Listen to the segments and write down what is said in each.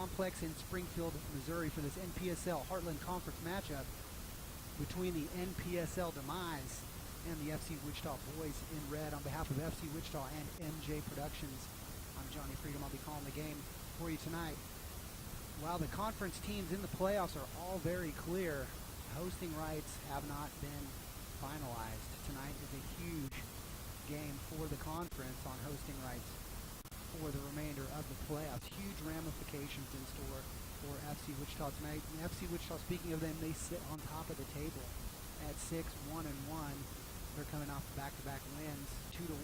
Complex in Springfield, Missouri for this NPSL Heartland Conference matchup between the NPSL Demize and the FC Wichita boys in red. On behalf of FC Wichita and MJ Productions, I'm Johnny Freedom. I'll be calling the game for you tonight. While the conference teams in the playoffs are all very clear, hosting rights have not been finalized. Tonight is a huge game for the conference on hosting rights for the remainder of the playoffs. Huge ramifications in store for FC Wichita tonight. And FC Wichita, speaking of them, they sit on top of the table at 6-1-1. They're coming off back-to-back wins, 2-1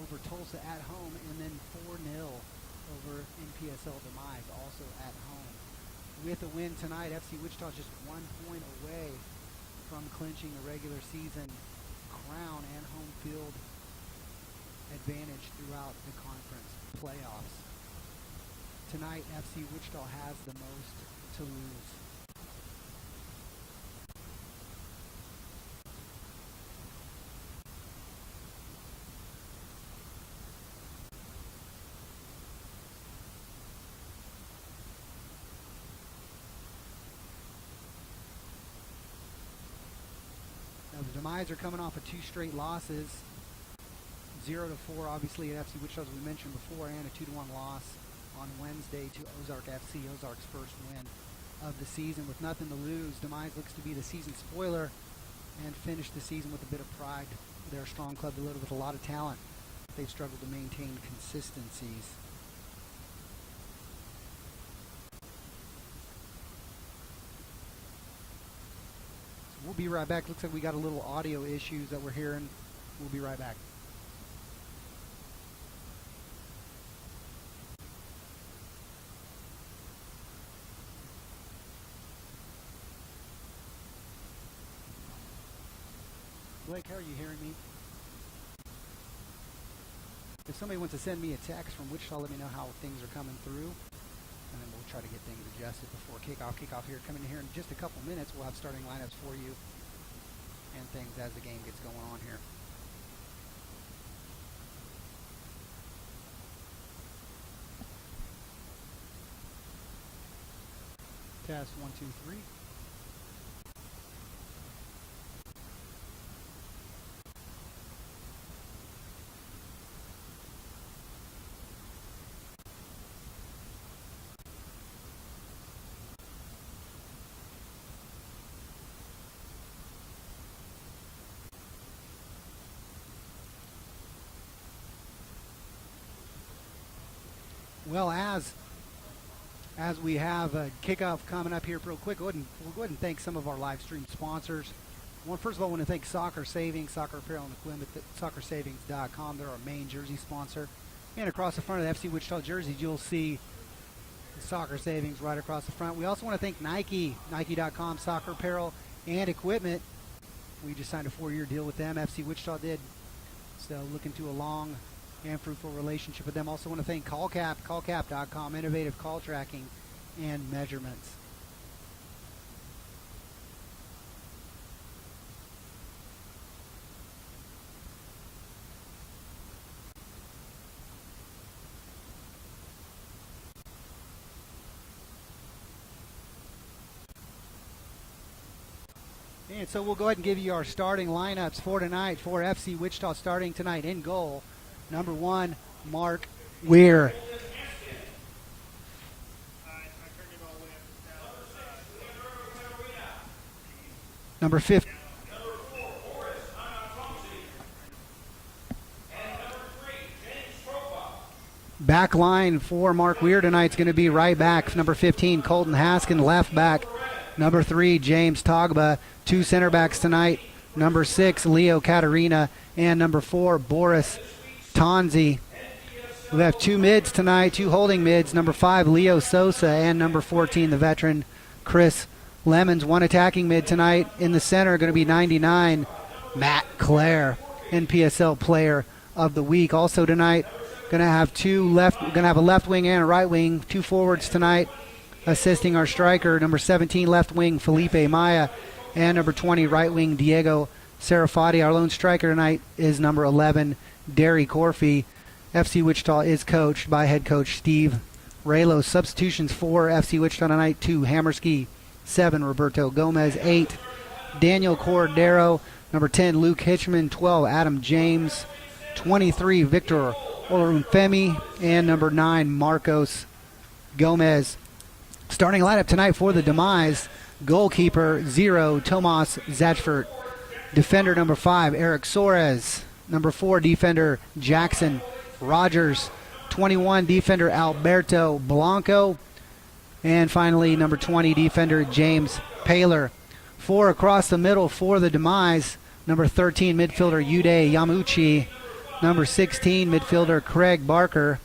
over Tulsa at home, and then 4-0 over NPSL Demize, also at home. With a win tonight, FC Wichita is just 1 point away from clinching the regular season crown and home field advantage throughout the conference playoffs. Tonight, FC Wichita has the most to lose. Now, the Demize are coming off of 2 straight losses. 0-4, obviously, at FC Wichita, as we mentioned before, and a 2-1 loss on Wednesday to Ozark FC, Ozark's first win of the season. With nothing to lose, Demize looks to be the season spoiler and finish the season with a bit of pride. They're a strong club delivered with a lot of talent. They've struggled to maintain consistencies. So we'll be right back. Looks like we got a little audio issues that we're hearing. We'll be right back. Blake, how are you hearing me? If somebody wants to send me a text from Wichita, let me know how things are coming through, and then we'll try to get things adjusted before kickoff. Kickoff here, coming in here in just a couple minutes. We'll have starting lineups for you and things as the game gets going on here. Test 1, 2, 3. Well, as we have a kickoff coming up here real quick, we'll go ahead and thank some of our live stream sponsors. First of all, I want to thank Soccer Savings, Soccer Apparel and Equipment, soccersavings.com. They're our main jersey sponsor. And across the front of the FC Wichita jerseys, you'll see Soccer Savings right across the front. We also want to thank Nike, Nike.com, Soccer Apparel and Equipment. We just signed a 4-year deal with them. FC Wichita did. So looking to a long and fruitful relationship with them. Also want to thank CallCap, callcap.com, innovative call tracking and measurements. And so we'll go ahead and give you our starting lineups for tonight for FC Wichita. Starting tonight in goal, number 1, Mark Weir. Number 15. Back line for Mark Weir tonight is going to be right back. Number 15, Colton Haskin, left back. Number 3, James Togba. 2 center backs tonight. Number 6, Leo Katarina. And number 4, Boris Tonzi. We have 2 mids tonight, 2 holding mids. Number 5, Leo Sosa, and number 14, the veteran Chris Lemons. 1 attacking mid tonight. In the center, going to be 99, Matt Clare, NPSL Player of the Week. Also tonight, going to have a left wing and a right wing. 2 forwards tonight, assisting our striker. Number 17, left wing Felipe Maya, and number 20, right wing Diego Serafati. Our lone striker tonight is number 11, Derry Corfey. FC Wichita is coached by head coach Steve Raylo. Substitutions for FC Wichita tonight: 2, Hammerski; 7, Roberto Gomez; 8, Daniel Cordero; number 10, Luke Hitchman; 12, Adam James; 23, Victor Olorunfemi; and number 9, Marcos Gomez. Starting lineup tonight for the Demize: goalkeeper 0, Tomas Zachfert; defender number 5, Eric Soares; number 4, defender Jackson Rogers; 21, defender Alberto Blanco; and finally number 20, defender James Paler. 4 across the middle for the Demize: number 13, midfielder Yude Yamuchi; number 16, midfielder Craig Barker;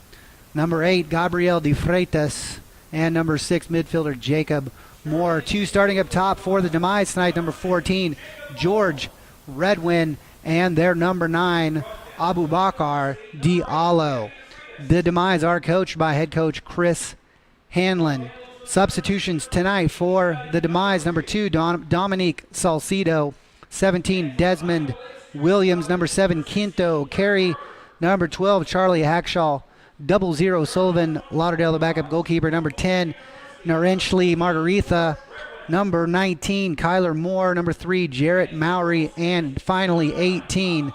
number 8, Gabriel De Freitas; and number 6, midfielder Jacob Moore. 2 starting up top for the Demize tonight: number 14, George Redwin; and their number 9, Abubakar Diallo. The Demize are coached by head coach Chris Hanlon. Substitutions tonight for the Demize: number 2, Dominique Salcido; 17, Desmond Williams; number 7, Quinto Carey; number 12, Charlie Hackshaw; 00, Sullivan Lauderdale, the backup goalkeeper; number 10, Narenchli Margaritha; number 19, Kyler Moore; number 3, Jarrett Mowry; and finally 18,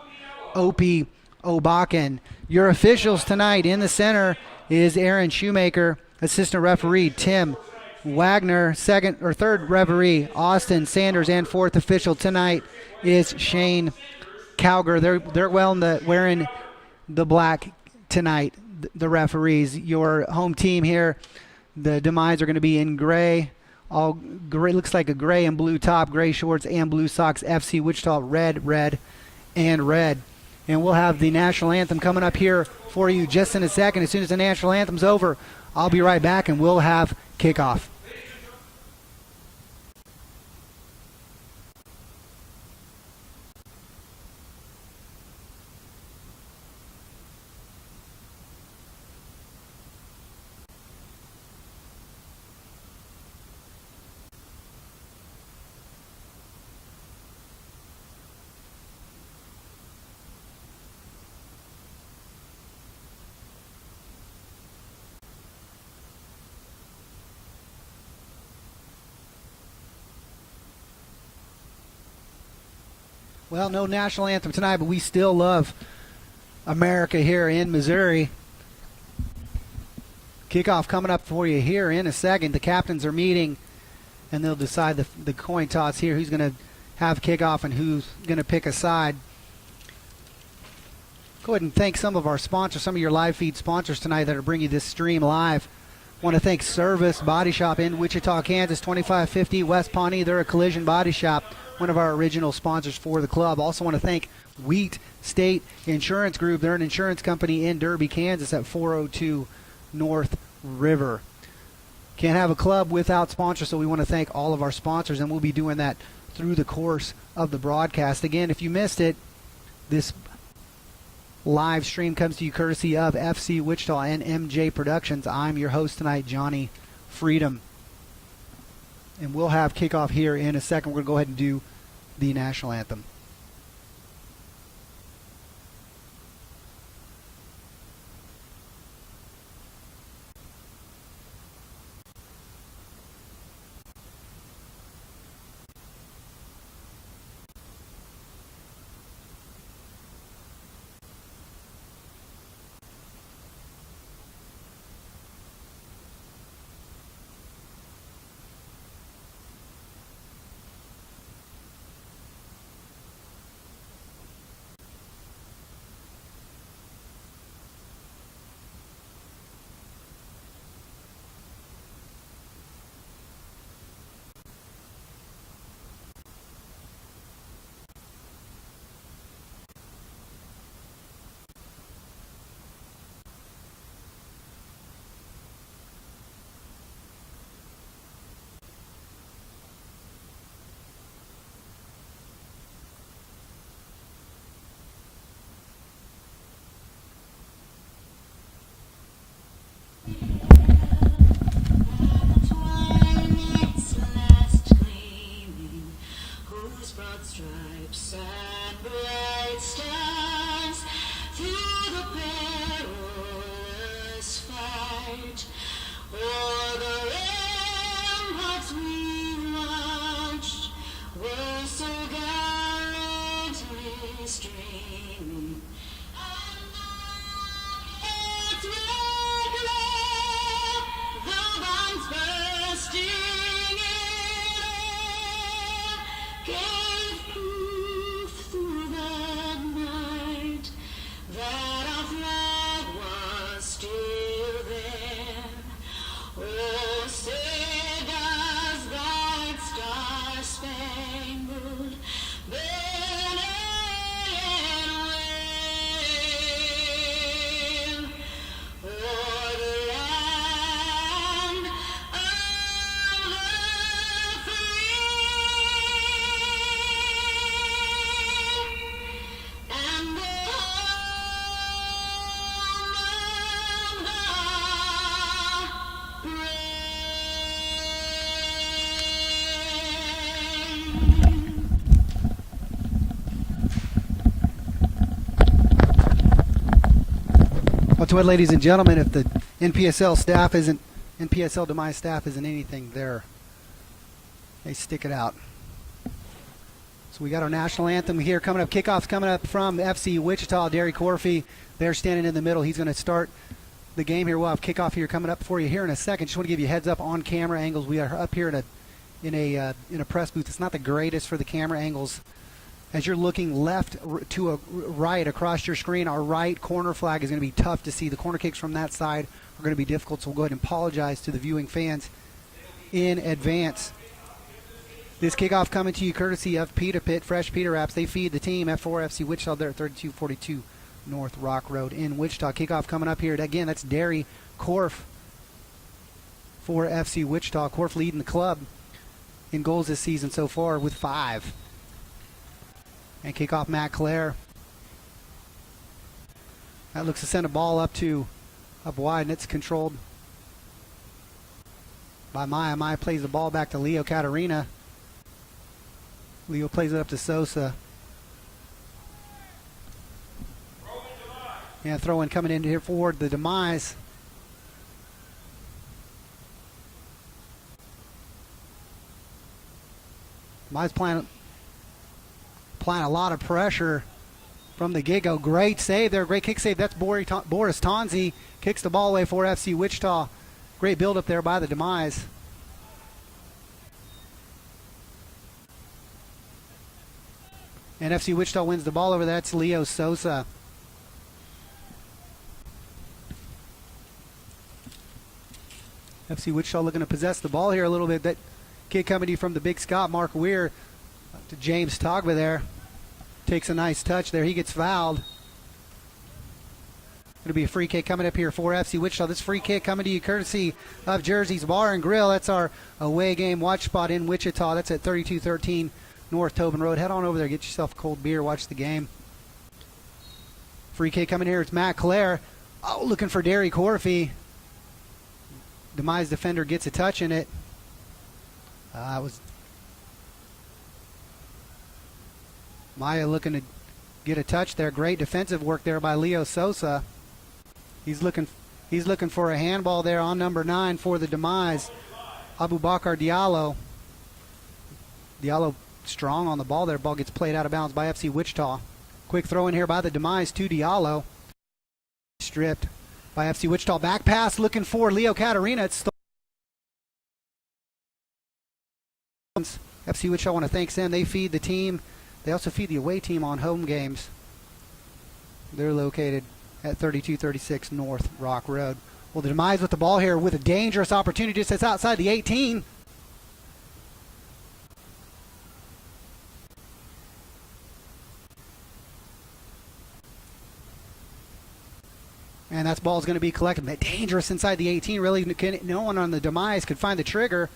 Opie Obakin. Your officials tonight: in the center is Aaron Shoemaker; assistant referee Tim Wagner; third referee Austin Sanders; and fourth official tonight is Shane Cowger. They're wearing the black tonight, the referees. Your home team here, the Demize, are going to be in gray. All gray, looks like a gray and blue top, gray shorts and blue socks. FC Wichita, red, red, and red. And we'll have the national anthem coming up here for you just in a second. As soon as the national anthem's over, I'll be right back and we'll have kickoff. Well, no national anthem tonight, but we still love America here in Missouri. Kickoff coming up for you here in a second. The captains are meeting, and they'll decide the coin toss here, who's going to have kickoff and who's going to pick a side. Go ahead and thank some of our sponsors, some of your live feed sponsors tonight that are bringing this stream live. Want to thank Service Body Shop in Wichita, Kansas, 2550 West Pawnee. They're a collision body shop, one of our original sponsors for the club. Also want to thank Wheat State Insurance Group. They're an insurance company in Derby, Kansas at 402 North River. Can't have a club without sponsors, so we want to thank all of our sponsors, and we'll be doing that through the course of the broadcast. Again, if you missed it, this live stream comes to you courtesy of FC Wichita and MJ Productions. I'm your host tonight, Johnny Freedom. And we'll have kickoff here in a second. We're going to go ahead and do the national anthem. Stripes and bright stars through the perilous fight, O'er the ramparts we watched were so gallantly streaming. Its red glow, the bombs bursting in air, gave proof through the night that our flag was still there. Oh, say does that star-spangled banner yet wave o'er the land of the free and the home of the brave. Well, to it, ladies and gentlemen, if the NPSL Demize staff isn't anything, they stick it out. So we got our national anthem here coming up. Kickoff's coming up from FC Wichita. Derry Corfey, they're standing in the middle. He's going to start the game here. We'll have kickoff here coming up for you here in a second. Just want to give you a heads up on camera angles. We are up here in a press booth. It's not the greatest for the camera angles. As you're looking left to a right across your screen, our right corner flag is going to be tough to see. The corner kicks from that side are going to be difficult, so we'll go ahead and apologize to the viewing fans in advance. This kickoff coming to you courtesy of Pita Pit, Fresh Pita Wraps. They feed the team. F4 FC Wichita there at 3242 North Rock Road in Wichita. Kickoff coming up here. Again, that's Derry Corf for FC Wichita. Corf leading the club in goals this season so far with 5. And kickoff Matt Clare. That looks to send a ball up wide, and it's controlled by Maya. Maya plays the ball back to Leo Catarina. Leo plays it up to Sosa. Yeah, throw in coming in here forward, the Demize. Demize playing a lot of pressure from the get-go. Great save there, great kick save. That's Boris Tonzi. Kicks the ball away for FC Wichita. Great build-up there by the Demize. And FC Wichita wins the ball over. That's Leo Sosa. FC Wichita looking to possess the ball here a little bit. That kid coming to you from the Big Scott, Mark Weir, to James Togba there. Takes a nice touch there. He gets fouled. Going to be a free kick coming up here for FC Wichita. This free kick coming to you courtesy of Jersey's Bar and Grill. That's our away game watch spot in Wichita. That's at 3213 North Tobin Road. Head on over there. Get yourself a cold beer. Watch the game. Free kick coming here. It's Matt Clare. Oh, looking for Derry Corfey. Demize defender gets a touch in it. It was Maya looking to get a touch there. Great defensive work there by Leo Sosa. He's looking for a handball there on number 9 for the Demize. Abubakar Diallo. Diallo strong on the ball there. Ball gets played out of bounds by FC Wichita. Quick throw in here by the Demize to Diallo. Stripped by FC Wichita. Back pass looking for Leo Catarina. It's FC Wichita, I want to thank them. They feed the team. They also feed the away team on home games. They're located at 3236 North Rock Road. Well, the Demize with the ball here with a dangerous opportunity just that's outside the 18. And that ball is going to be collected. Dangerous inside the 18. Really, no one on the Demize could find the trigger.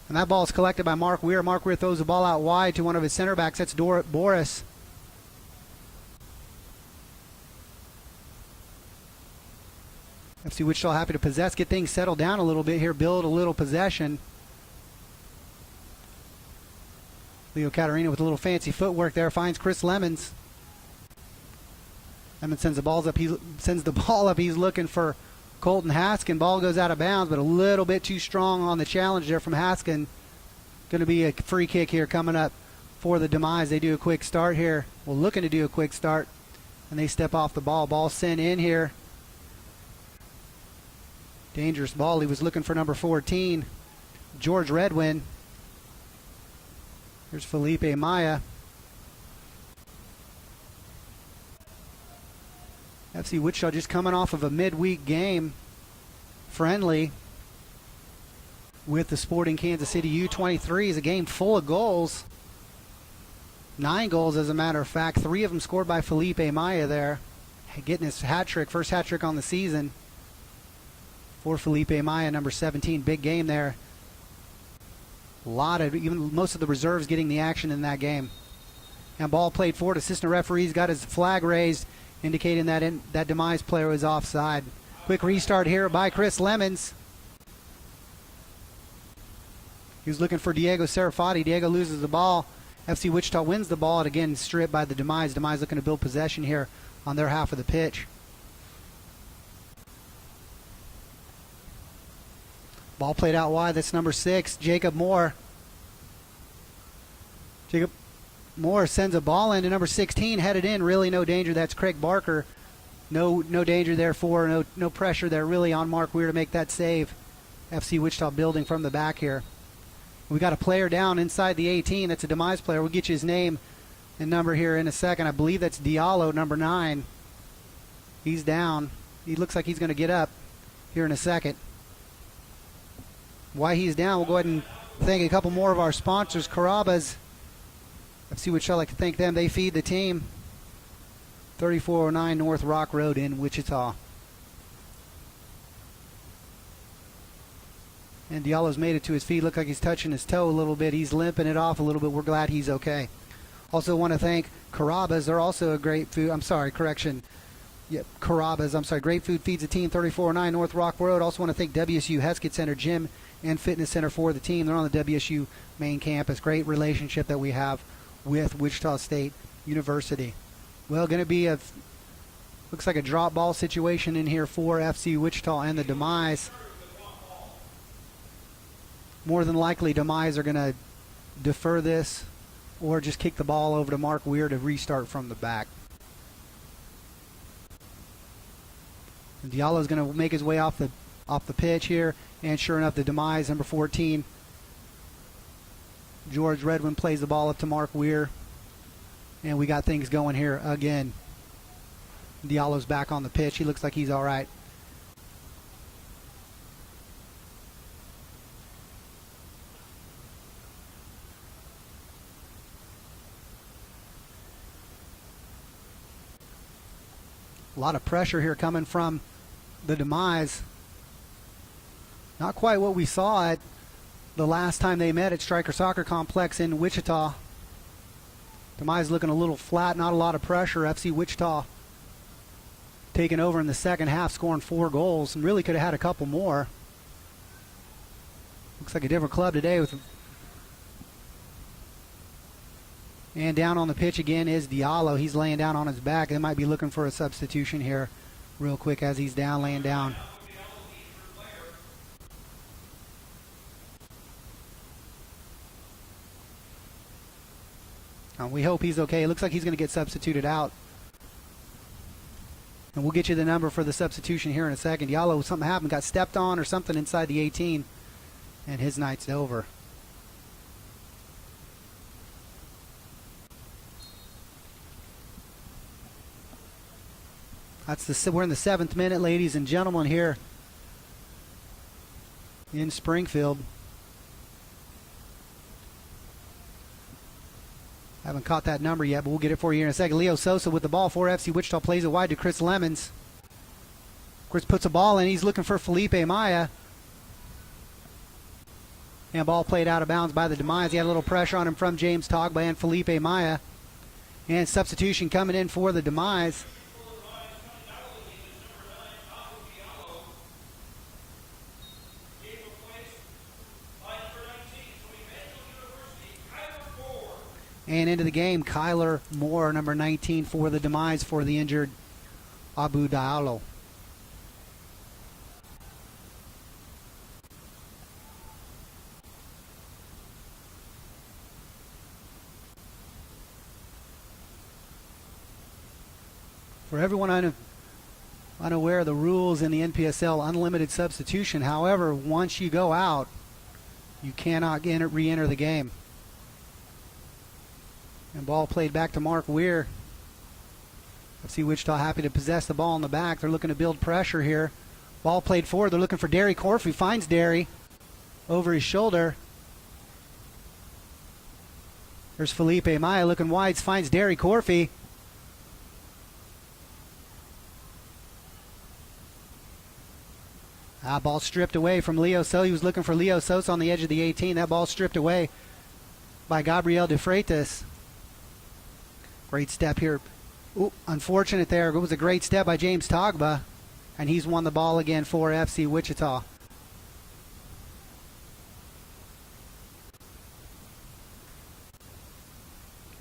And that ball is collected by Mark Weir. Mark Weir throws the ball out wide to one of his center backs. That's Boris. FC Wichita happy to possess, get things settled down a little bit here, build a little possession. Leo Catarina with a little fancy footwork there finds Chris Lemons. Lemons sends the ball up. He's looking for Colton Haskin. Ball goes out of bounds, but a little bit too strong on the challenge there from Haskin. Going to be a free kick here coming up for the Demize. They do a quick start here. Well, looking to do a quick start, and they step off the ball. Ball sent in here. Dangerous ball. He was looking for number 14, George Redwin. Here's Felipe Maya. FC Wichita just coming off of a midweek game, friendly, with the Sporting Kansas City U23. Is a game full of goals. 9 goals, as a matter of fact. 3 of them scored by Felipe Maya there, getting his hat trick, first hat trick on the season for Felipe Maya, number 17. Big game there. A lot of, even most of the reserves getting the action in that game. And ball played forward. Assistant referee's got his flag raised, indicating that that Demize player was offside. Quick restart here by Chris Lemons. He was looking for Diego Serafati. Diego loses the ball. FC Wichita wins the ball, and again stripped by the Demize. Demize looking to build possession here on their half of the pitch. Ball played out wide. That's number 6, Jacob Moore. Jacob Moore sends a ball into number 16, headed in. Really no danger. That's Craig Barker. No danger there for, no pressure there really on Mark Weir to make that save. FC Wichita building from the back here. We got a player down inside the 18. That's a Demize player. We'll get you his name and number here in a second. I believe that's Diallo, number 9. He's down. He looks like he's going to get up here in a second. Why he's down, we'll go ahead and thank a couple more of our sponsors. Carrabba's, FC Wichita, I'd like to thank them. They feed the team. 3409 North Rock Road in Wichita. And Diallo's made it to his feet. Look like he's touching his toe a little bit. He's limping it off a little bit. We're glad he's okay. Also want to thank Carrabba's. They're also a great food. I'm sorry, correction. Yep, Carrabba's. I'm sorry. Great food feeds the team. 3409 North Rock Road. Also want to thank WSU Heskett Center Gym and Fitness Center for the team. They're on the WSU main campus. Great relationship that we have with Wichita State University. Well, going to be looks like a drop ball situation in here for FC Wichita and the Demize. More than likely, Demize are going to defer this or just kick the ball over to Mark Weir to restart from the back. And Diallo's going to make his way off the pitch here, and sure enough, the Demize, number 14, George Redwin, plays the ball up to Mark Weir, and we got things going here again. Diallo's back on the pitch. He looks like he's all right. A lot of pressure here coming from the Demize. Not quite what we saw at the last time they met at Stryker Soccer Complex in Wichita. Demize looking a little flat, not a lot of pressure. FC Wichita taking over in the second half, scoring 4 goals, and really could have had a couple more. Looks like a different club today. And down on the pitch again is Diallo. He's laying down on his back. They might be looking for a substitution here real quick as he's down, laying down. We hope he's okay. It looks like he's going to get substituted out. And we'll get you the number for the substitution here in a second. Diallo, something happened, got stepped on or something inside the 18, and his night's over. We're in the 7th minute, ladies and gentlemen, here in Springfield. Haven't caught that number yet, but we'll get it for you in a second. Leo Sosa with the ball for FC Wichita, plays it wide to Chris Lemons. Chris puts a ball in. He's looking for Felipe Maya. And ball played out of bounds by the Demize. He had a little pressure on him from James Togba and Felipe Maya. And substitution coming in for the Demize. And into the game, Kyler Moore, number 19 for the Demize, for the injured Abu Diallo. For everyone unaware of the rules in the NPSL, unlimited substitution. However, once you go out, you cannot re-enter the game. And ball played back to Mark Weir. FC Wichita happy to possess the ball in the back. They're looking to build pressure here. Ball played forward. They're looking for Derry Corfy. Finds Derry over his shoulder. There's Felipe Maya looking wide. Finds Derry Corfy. Ball stripped away from Leo Sosa. He was looking for Leo Sosa on the edge of the 18. That ball stripped away by Gabriel De Freitas. Great step here. Ooh, unfortunate there. It was a great step by James Togba, and he's won the ball again for FC Wichita.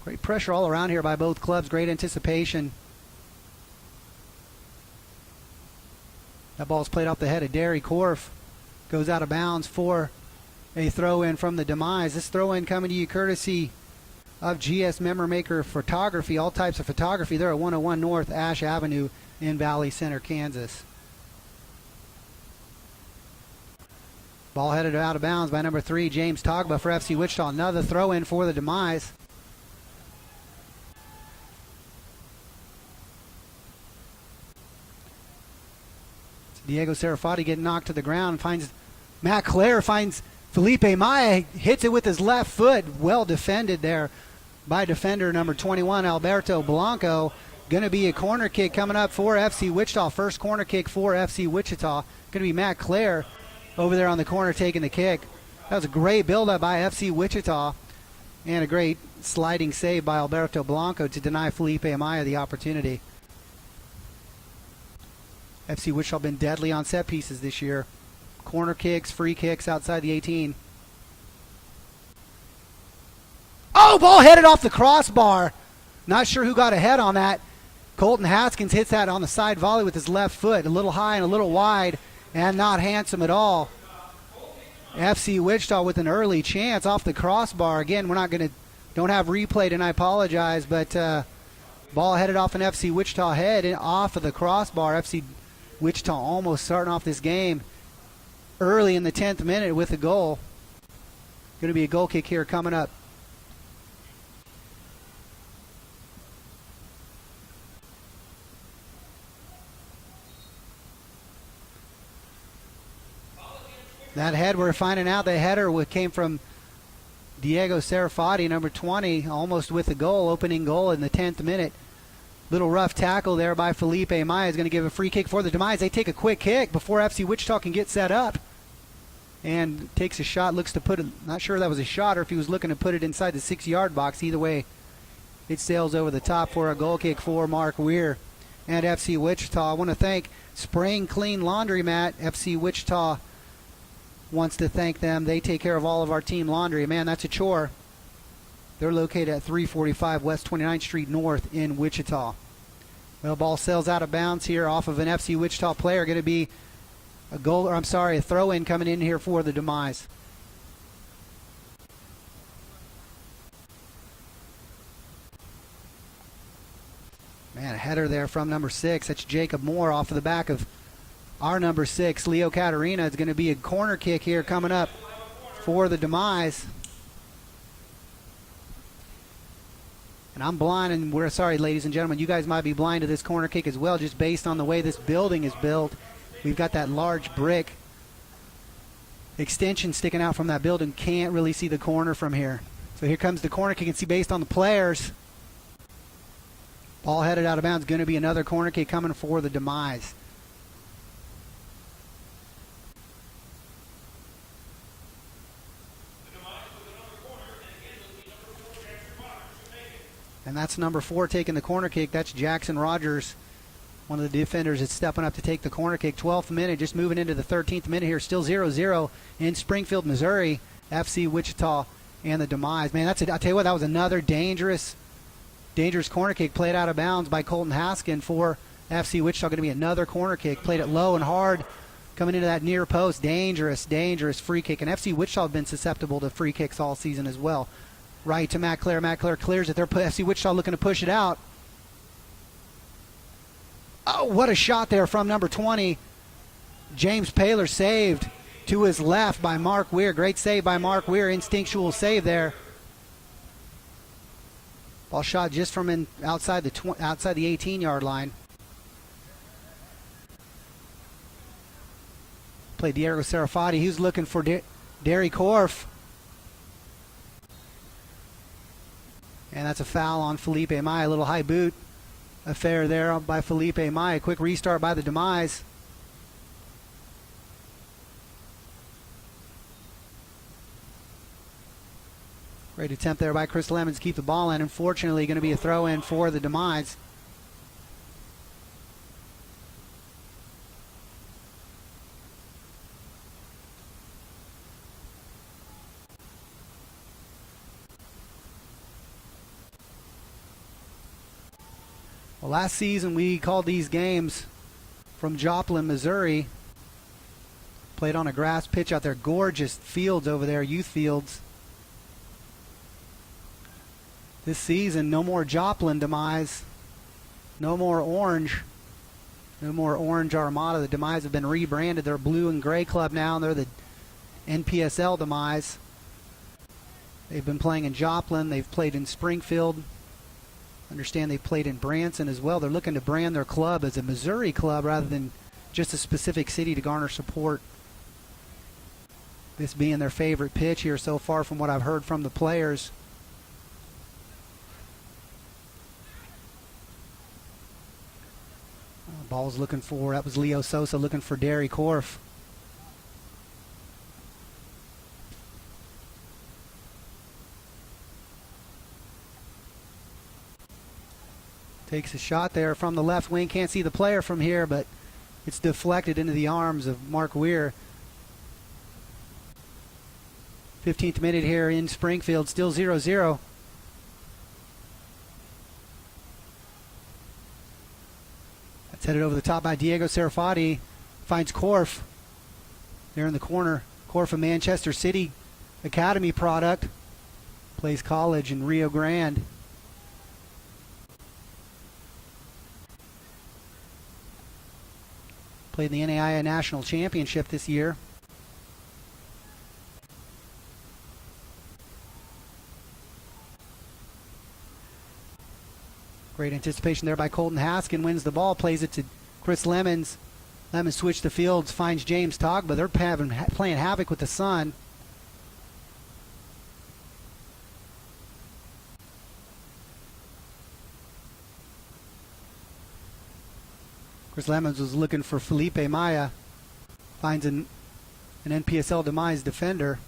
Great pressure all around here by both clubs. Great anticipation. That ball's played off the head of Derry Corf. Goes out of bounds for a throw-in from the Demize. This throw-in coming to you courtesy of GS Member Maker Photography. All types of photography. They're at 101 North Ash Avenue in Valley Center, Kansas. Ball headed out of bounds by number 3, James Togba for FC Wichita. Another throw-in for the Demize. Diego Serafati getting knocked to the ground. Finds Matt Clare, finds Felipe Maya, hits it with his left foot. Well defended there by defender number 21, Alberto Blanco. Going to be a corner kick coming up for FC Wichita. First corner kick for FC Wichita. Going to be Matt Clare over there on the corner taking the kick. That was a great build-up by FC Wichita and a great sliding save by Alberto Blanco to deny Felipe Maya the opportunity. FC Wichita been deadly on set pieces this year. Corner kicks, free kicks outside the 18. Oh, ball headed off the crossbar. Not sure who got ahead on that. Colton Haskins hits that on the side volley with his left foot. A little high and a little wide and not handsome at all. FC Wichita with an early chance off the crossbar. Again, don't have replay and I apologize, but ball headed off an FC Wichita head and off of the crossbar. FC Wichita almost starting off this game early in the 10th minute with a goal. Going to be a goal kick here coming up. That head, we're finding out the header came from Diego Serafati, number 20, almost with a goal, opening goal in the 10th minute. Little rough tackle there by Felipe Maya is going to give a free kick for the Demize. They take a quick kick before FC Wichita can get set up. And takes a shot, looks to put it, not sure that was a shot or if he was looking to put it inside the 6-yard box. Either way, it sails over the top for a goal kick for Mark Weir and FC Wichita. I want to thank Spring Clean Laundromat. FC Wichita wants to thank them. They take care of all of our team laundry. Man, that's a chore. They're located at 345 West 29th Street North in Wichita. Well, ball sails out of bounds here off of an FC Wichita player. Going to be a throw-in coming in here for the Demize. Man, a header there from number 6. That's Jacob Moore off of the back of our number 6, Leo Catarina. It's going to be a corner kick here coming up for the Demize. And I'm blind, and we're sorry, ladies and gentlemen. You guys might be blind to this corner kick as well, just based on the way this building is built. We've got that large brick extension sticking out from that building. Can't really see the corner from here. So here comes the corner kick. You can see based on the players. Ball headed out of bounds. Going to be another corner kick coming for the Demize. And that's number 4 taking the corner kick. That's Jackson Rogers, one of the defenders that's stepping up to take the corner kick. 12th minute, just moving into the 13th minute here. Still 0-0 in Springfield, Missouri. FC Wichita and the Demize. Man, I tell you what, that was another dangerous corner kick played out of bounds by Colton Haskin for FC Wichita. Going to be another corner kick. Played it low and hard coming into that near post. Dangerous free kick. And FC Wichita have been susceptible to free kicks all season as well. Right to Matt Clare. Matt Clare clears it. FC Wichita looking to push it out. Oh, what a shot there from number 20. James Paler saved to his left by Mark Weir. Great save by Mark Weir. Instinctual save there. Ball shot just from outside the 18-yard line. Play Diego Serafati. He's looking for Derry Korf. And that's a foul on Felipe Maya. A little high boot affair there by Felipe Maya. Quick restart by the Demize. Great attempt there by Chris Lemons to keep the ball in. Unfortunately, going to be a throw-in for the Demize. Well, last season we called these games from Joplin, Missouri. Played on a grass pitch out there. Gorgeous fields over there, youth fields. This season, no more Joplin Demize. No more orange. No more Orange Armada. The Demize have been rebranded. They're a blue and gray club now, and they're the NPSL Demize. They've been playing in Joplin. They've played in Springfield. Understand they played in Branson as well. They're looking to brand their club as a Missouri club rather than just a specific city to garner support. This being their favorite pitch here so far from what I've heard from the players. Ball's looking for, that was Leo Sosa looking for Derry Korf. Takes a shot there from the left wing. Can't see the player from here, but it's deflected into the arms of Mark Weir. 15th minute here in Springfield, still 0-0. That's headed over the top by Diego Serafati. Finds Korf there in the corner. Korf, a Manchester City Academy product. Plays college in Rio Grande. Played in the NAIA National Championship this year. Great anticipation there by Colton Haskin. Wins the ball, plays it to Chris Lemons. Lemons switch the fields, finds James Togba. They're playing havoc with the sun. Chris Lemons was looking for Felipe Maya. Finds an NPSL Demize defender.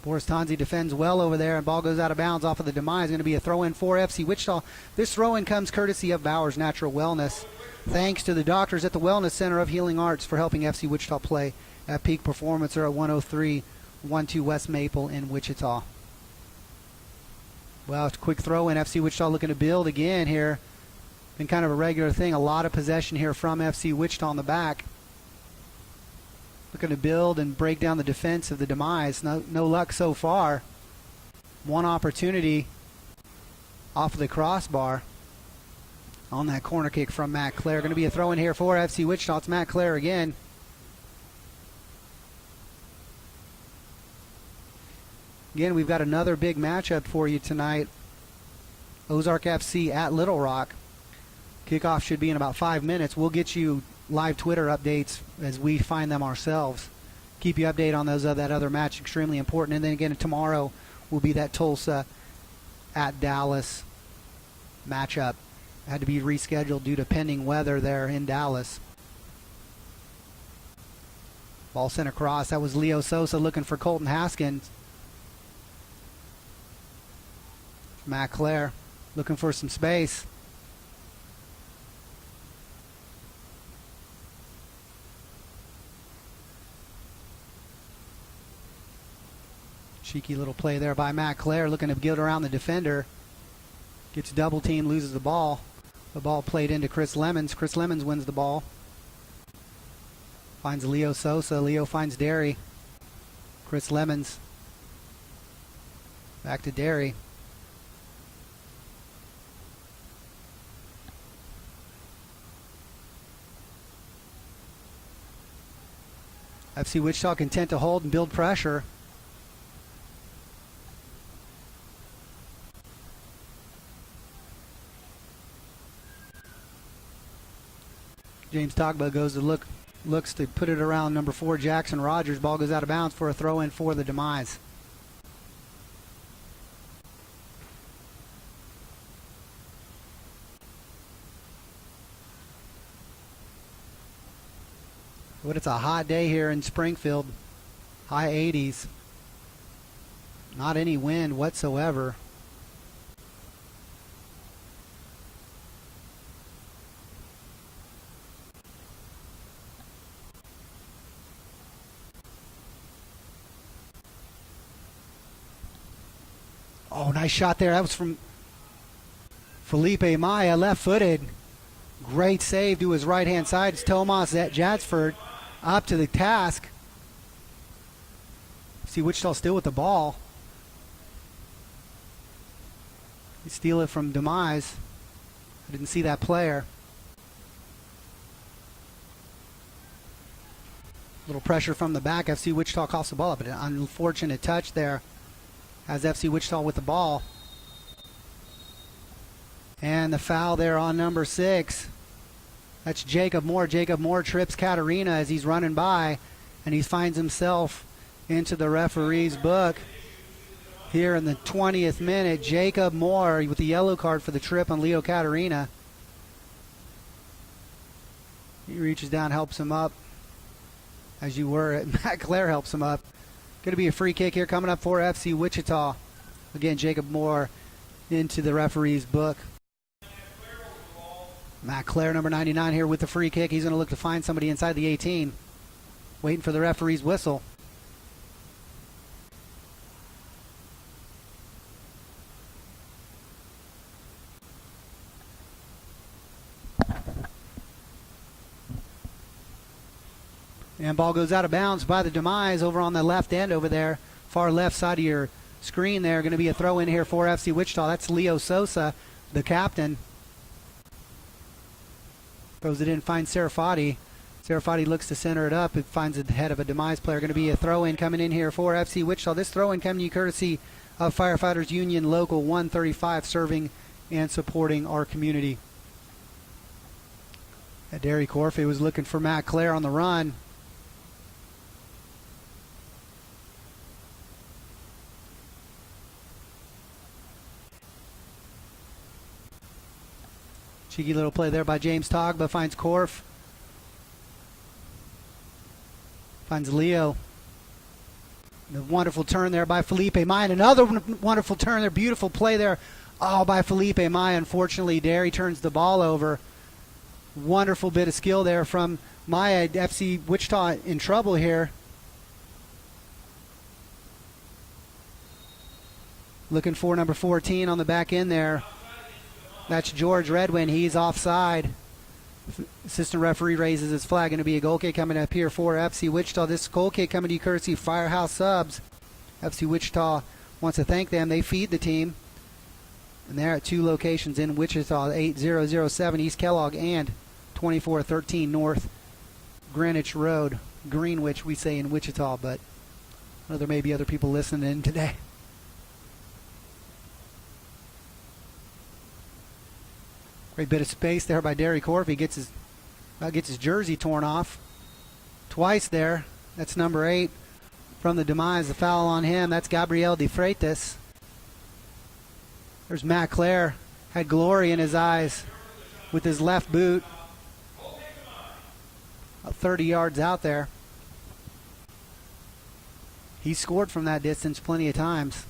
Boris Tanzi defends well over there, and ball goes out of bounds off of the Demize. Going to be a throw-in for FC Wichita. This throw-in comes courtesy of Bowers Natural Wellness. Thanks to the doctors at the Wellness Center of Healing Arts for helping FC Wichita play at peak performance. They're at 103-12 West Maple in Wichita. Well, it's a quick throw-in. FC Wichita looking to build again here. Been kind of a regular thing. A lot of possession here from FC Wichita on the back. Looking to build and break down the defense of the Demize. No luck so far. One opportunity off of the crossbar on that corner kick from Matt Clare. Going to be a throw in here for FC Wichita. It's Matt Clare again. Again, we've got another big matchup for you tonight. Ozark FC at Little Rock. Kickoff should be in about 5 minutes. We'll get you live Twitter updates as we find them ourselves. Keep you updated on that other match. Extremely important. And then again, tomorrow will be that Tulsa at Dallas matchup. Had to be rescheduled due to pending weather there in Dallas. Ball sent across. That was Leo Sosa looking for Colton Haskins. Matt Clare looking for some space. Cheeky little play there by Matt Clare, looking to get around the defender. Gets double team, loses the ball. The ball played into Chris Lemons. Chris Lemons wins the ball. Finds Leo Sosa. Leo finds Derry. Chris Lemons. Back to Derry. FC Wichita content to hold and build pressure. James Togba goes to looks to put it around number 4, Jackson Rogers. Ball goes out of bounds for a throw-in for the Demize. But it's a hot day here in Springfield. High 80s. Not any wind whatsoever. Oh, nice shot there. That was from Felipe Maya, left-footed. Great save to his right-hand side. It's Tomas Jadsford up to the task. See Wichita still with the ball. They steal it from Demize. I didn't see that player. Little pressure from the back. FC Wichita coughs the ball up, but an unfortunate touch there. Has FC Wichita with the ball. And the foul there on number 6. That's Jacob Moore. Jacob Moore trips Katarina as he's running by, and he finds himself into the referee's book. Here in the 20th minute, Jacob Moore with the yellow card for the trip on Leo Katarina. He reaches down, helps him up. As you were, Matt Clare helps him up. Going to be a free kick here coming up for FC Wichita. Again, Jacob Moore into the referee's book. Matt Clare, number 99 here with the free kick. He's going to look to find somebody inside the 18. Waiting for the referee's whistle. And ball goes out of bounds by the Demize over on the left end over there. Far left side of your screen there. Going to be a throw in here for FC Wichita. That's Leo Sosa, the captain. Throws it in, finds Serafati. Serafati looks to center it up. It finds the head of a Demize player. Going to be a throw in coming in here for FC Wichita. This throw in coming to you courtesy of Firefighters Union Local 135, serving and supporting our community. Derry Corfey was looking for Matt Clare on the run. Cheeky little play there by James Togba. Finds Korf. Finds Leo. The wonderful turn there by Felipe Maya. Another wonderful turn there. Beautiful play there. Oh, by Felipe Maya. Unfortunately, Derry turns the ball over. Wonderful bit of skill there from Maya. FC Wichita in trouble here. Looking for number 14 on the back end there. That's George Redwin. He's offside. Assistant referee raises his flag. Going to be a goal kick coming up here for FC Wichita. This goal kick coming to you courtesy of Firehouse Subs. FC Wichita wants to thank them. They feed the team. And they're at 2 locations in Wichita, 8007 East Kellogg and 2413 North Greenwich Road. Greenwich, we say in Wichita, but I know there may be other people listening in today. Great bit of space there by Derry Corfey. Gets his jersey torn off twice there. That's number 8 from the Demize. The foul on him. That's Gabriel De Freitas. There's Matt Clare. Had glory in his eyes with his left boot. About 30 yards out there. He scored from that distance plenty of times,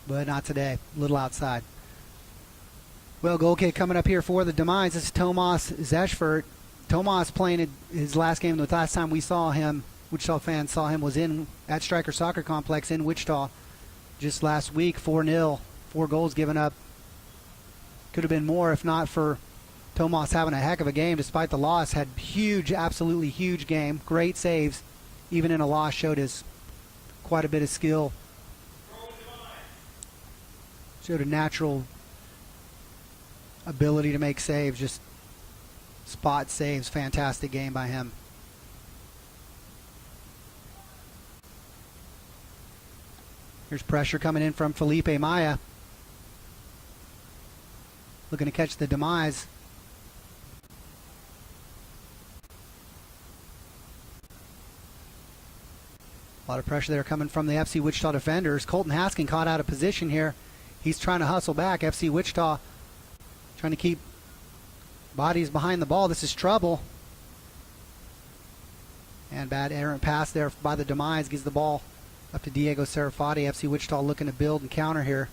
but not today. A little outside. Well, goal kick coming up here for the Demize. This is Tomas Zeshford. Tomas playing his last game. The last time we saw him, Wichita fans saw him, was at Stryker Soccer Complex in Wichita just last week. 4-0. 4 goals given up. Could have been more if not for Tomas having a heck of a game despite the loss. Had huge, absolutely huge game. Great saves. Even in a loss, showed his quite a bit of skill. Showed a natural ability to make saves, just spot saves. Fantastic game by him. Here's pressure coming in from Felipe Maya. Looking to catch the Demize. A lot of pressure there coming from the FC Wichita defenders. Colton Haskin caught out of position here. He's trying to hustle back. FC Wichita trying to keep bodies behind the ball. This is trouble. And bad errant pass there by the Demize. Gives the ball up to Diego Serafati. FC Wichita looking to build and counter here.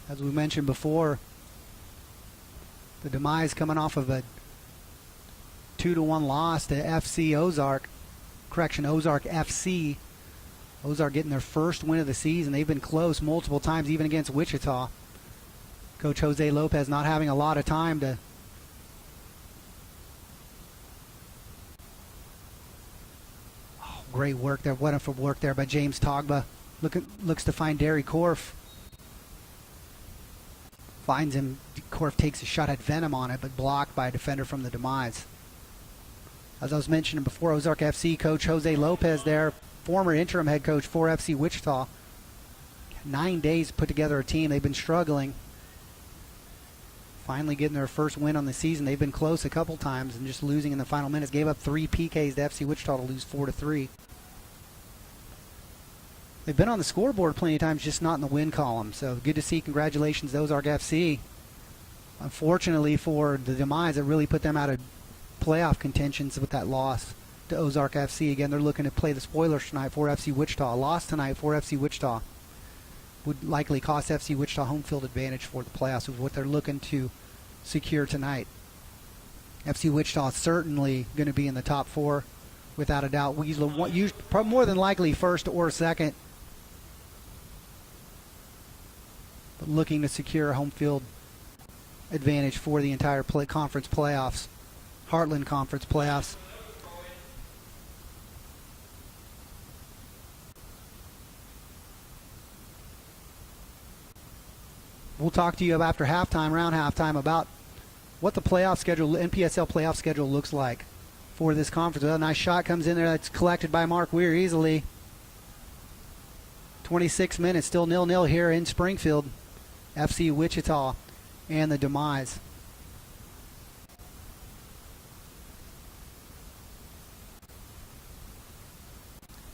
As we mentioned before, the Demize coming off of a 2-1 loss to FC Ozark. Ozark FC. Ozark getting their first win of the season. They've been close multiple times, even against Wichita. Coach Jose Lopez not having a lot of time to great work there. Wonderful work there by James Togba. Looks to find Derry Korf. Finds him. Korf takes a shot at Venom on it, but blocked by a defender from the Demize. As I was mentioning before, Ozark FC coach Jose Lopez there, former interim head coach for FC Wichita. 9 days to put together a team. They've been struggling. Finally getting their first win on the season. They've been close a couple times and just losing in the final minutes. Gave up 3 PKs to FC Wichita to lose 4-3. They've been on the scoreboard plenty of times, just not in the win column. So good to see. Congratulations to Ozark FC. Unfortunately for the Demize, it really put them out of playoff contentions with that loss to Ozark FC. Again, they're looking to play the spoilers tonight for FC Wichita. A loss tonight for FC Wichita would likely cost FC Wichita home field advantage for the playoffs, is what they're looking to secure tonight. FC Wichita is certainly going to be in the top 4 without a doubt. More than likely first or second. But looking to secure home field advantage for the entire conference playoffs. Heartland Conference playoffs. We'll talk to you after halftime, around halftime, about what the playoff schedule, NPSL playoff schedule looks like for this conference. A nice shot comes in there. That's collected by Mark Weir easily. 26 minutes, still 0-0 here in Springfield. FC Wichita and the Demize.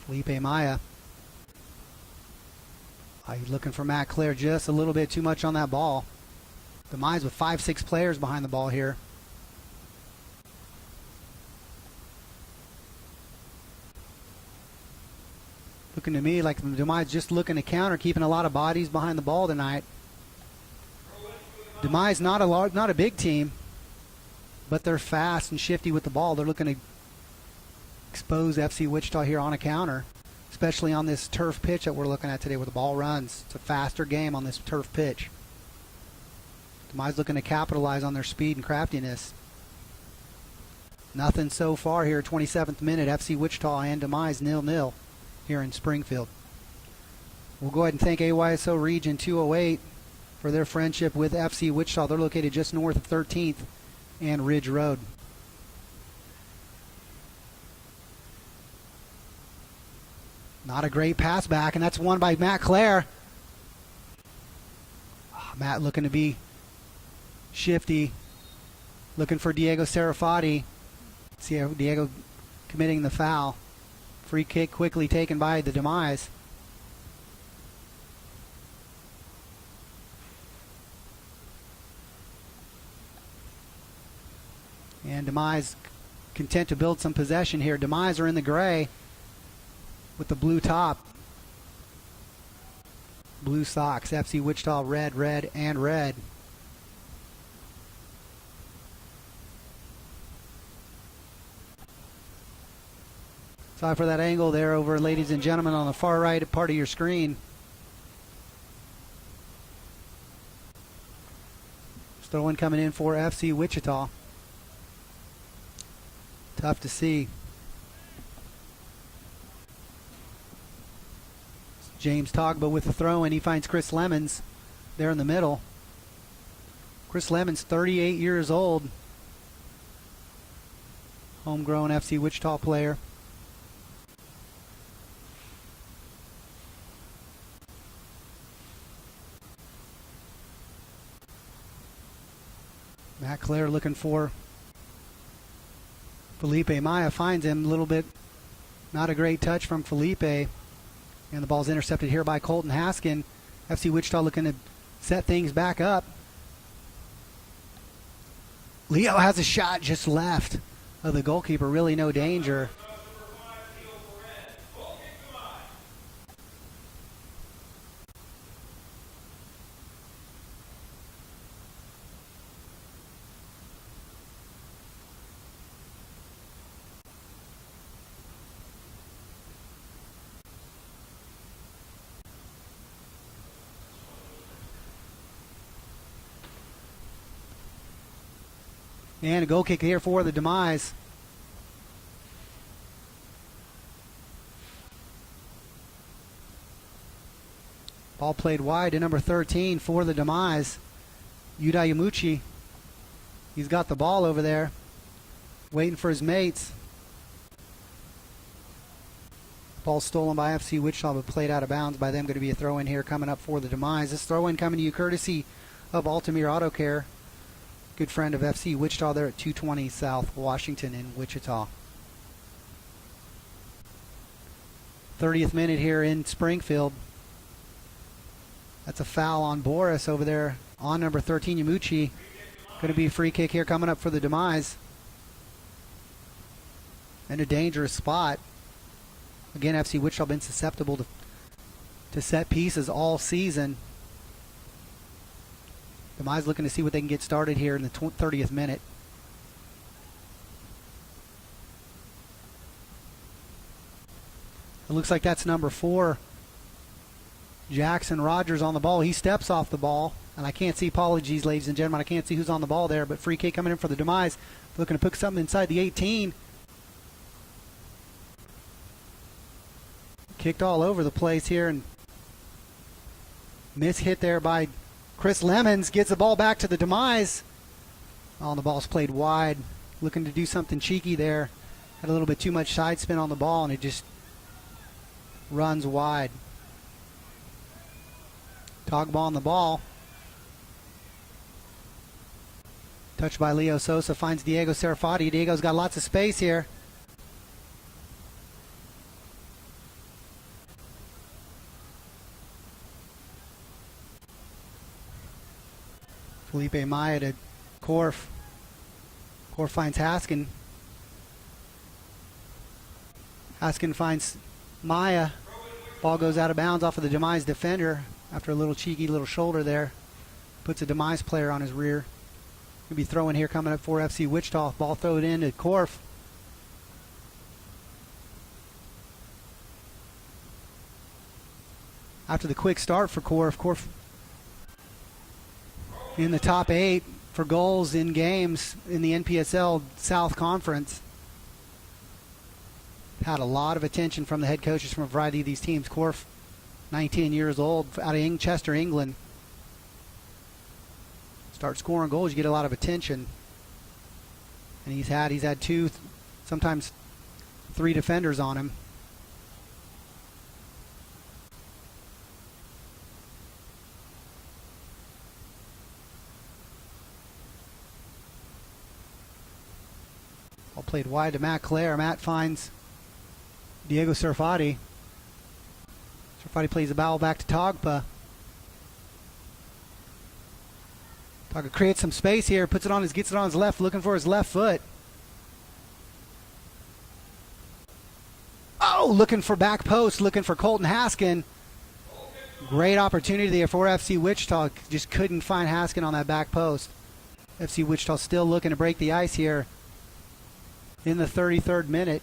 Felipe Maya. He's looking for Matt Clare, just a little bit too much on that ball. Demize with 5-6 players behind the ball here. Looking to me like the Demize just looking to counter, keeping a lot of bodies behind the ball tonight. Demize not a big team, but they're fast and shifty with the ball. They're looking to expose FC Wichita here on a counter, especially on this turf pitch that we're looking at today where the ball runs. It's a faster game on this turf pitch. Demize looking to capitalize on their speed and craftiness. Nothing so far here, 27th minute, FC Wichita and Demize 0-0 here in Springfield. We'll go ahead and thank AYSO Region 208 for their friendship with FC Wichita. They're located just north of 13th and Ridge Road. Not a great pass back, and that's won by Matt Clare. Matt looking to be shifty, looking for Diego Serafati. See how Diego committing the foul. Free kick quickly taken by the Demize. And Demize content to build some possession here. Demize are in the gray with the blue top. Blue socks. FC Wichita red, red, and red. Sorry for that angle there over, ladies and gentlemen, on the far right part of your screen. Throw-in coming in for FC Wichita. Tough to see. James Togba with the throw, and he finds Chris Lemons there in the middle. Chris Lemons, 38 years old. Homegrown FC Wichita player. Matt Clare looking for Felipe Maya, finds him a little bit. Not a great touch from Felipe. And the ball's intercepted here by Colton Haskin. FC Wichita looking to set things back up. Leo has a shot just left of the goalkeeper. Really no danger. And a goal kick here for the Demize. Ball played wide to number 13 for the Demize. Yuda Yamuchi. He's got the ball over there, waiting for his mates. Ball stolen by FC Wichita, but played out of bounds by them. Going to be a throw-in here coming up for the Demize. This throw-in coming to you courtesy of Altamir Auto Care. Good friend of FC Wichita there at 220 South Washington in Wichita. 30th minute here in Springfield. That's a foul on Boris over there on number 13, Yamuchi. Going to be a free kick here coming up for the Demize. In a dangerous spot. Again, FC Wichita been susceptible to set pieces all season. Demize looking to see what they can get started here in the 30th minute. It looks like that's number 4, Jackson Rogers on the ball. He steps off the ball, and I can't see, apologies ladies and gentlemen, I can't see who's on the ball there, but free kick coming in for the Demize. Looking to put something inside the 18. Kicked all over the place here, and miss hit there by Chris Lemons. Gets the ball back to the Demize. Oh, the ball's played wide. Looking to do something cheeky there. Had a little bit too much side spin on the ball, and it just runs wide. Togba on the ball. Touched by Leo Sosa. Finds Diego Serafati. Diego's got lots of space here. Felipe Maya to Korf. Korf finds Haskin. Haskin finds Maya. Ball goes out of bounds off of the Demize defender after a little cheeky little shoulder there. Puts a Demize player on his rear. He'll be throwing here coming up for FC Wichita. Ball thrown in to Korf. After the quick start for Korf, Korf in the top 8 for goals in games in the NPSL South Conference. Had a lot of attention from the head coaches from a variety of these teams. Korf, 19 years old, out of Chester, England. Start scoring goals, you get a lot of attention. And he's had 2, sometimes 3 defenders on him. Ball played wide to Matt Clare. Matt finds Diego Serafati. Serafati plays the ball back to Togba. Togba creates some space here, gets it on his left, looking for his left foot. Oh, looking for back post, looking for Colton Haskin. Great opportunity there for FC Wichita. Just couldn't find Haskin on that back post. FC Wichita still looking to break the ice here in the 33rd minute.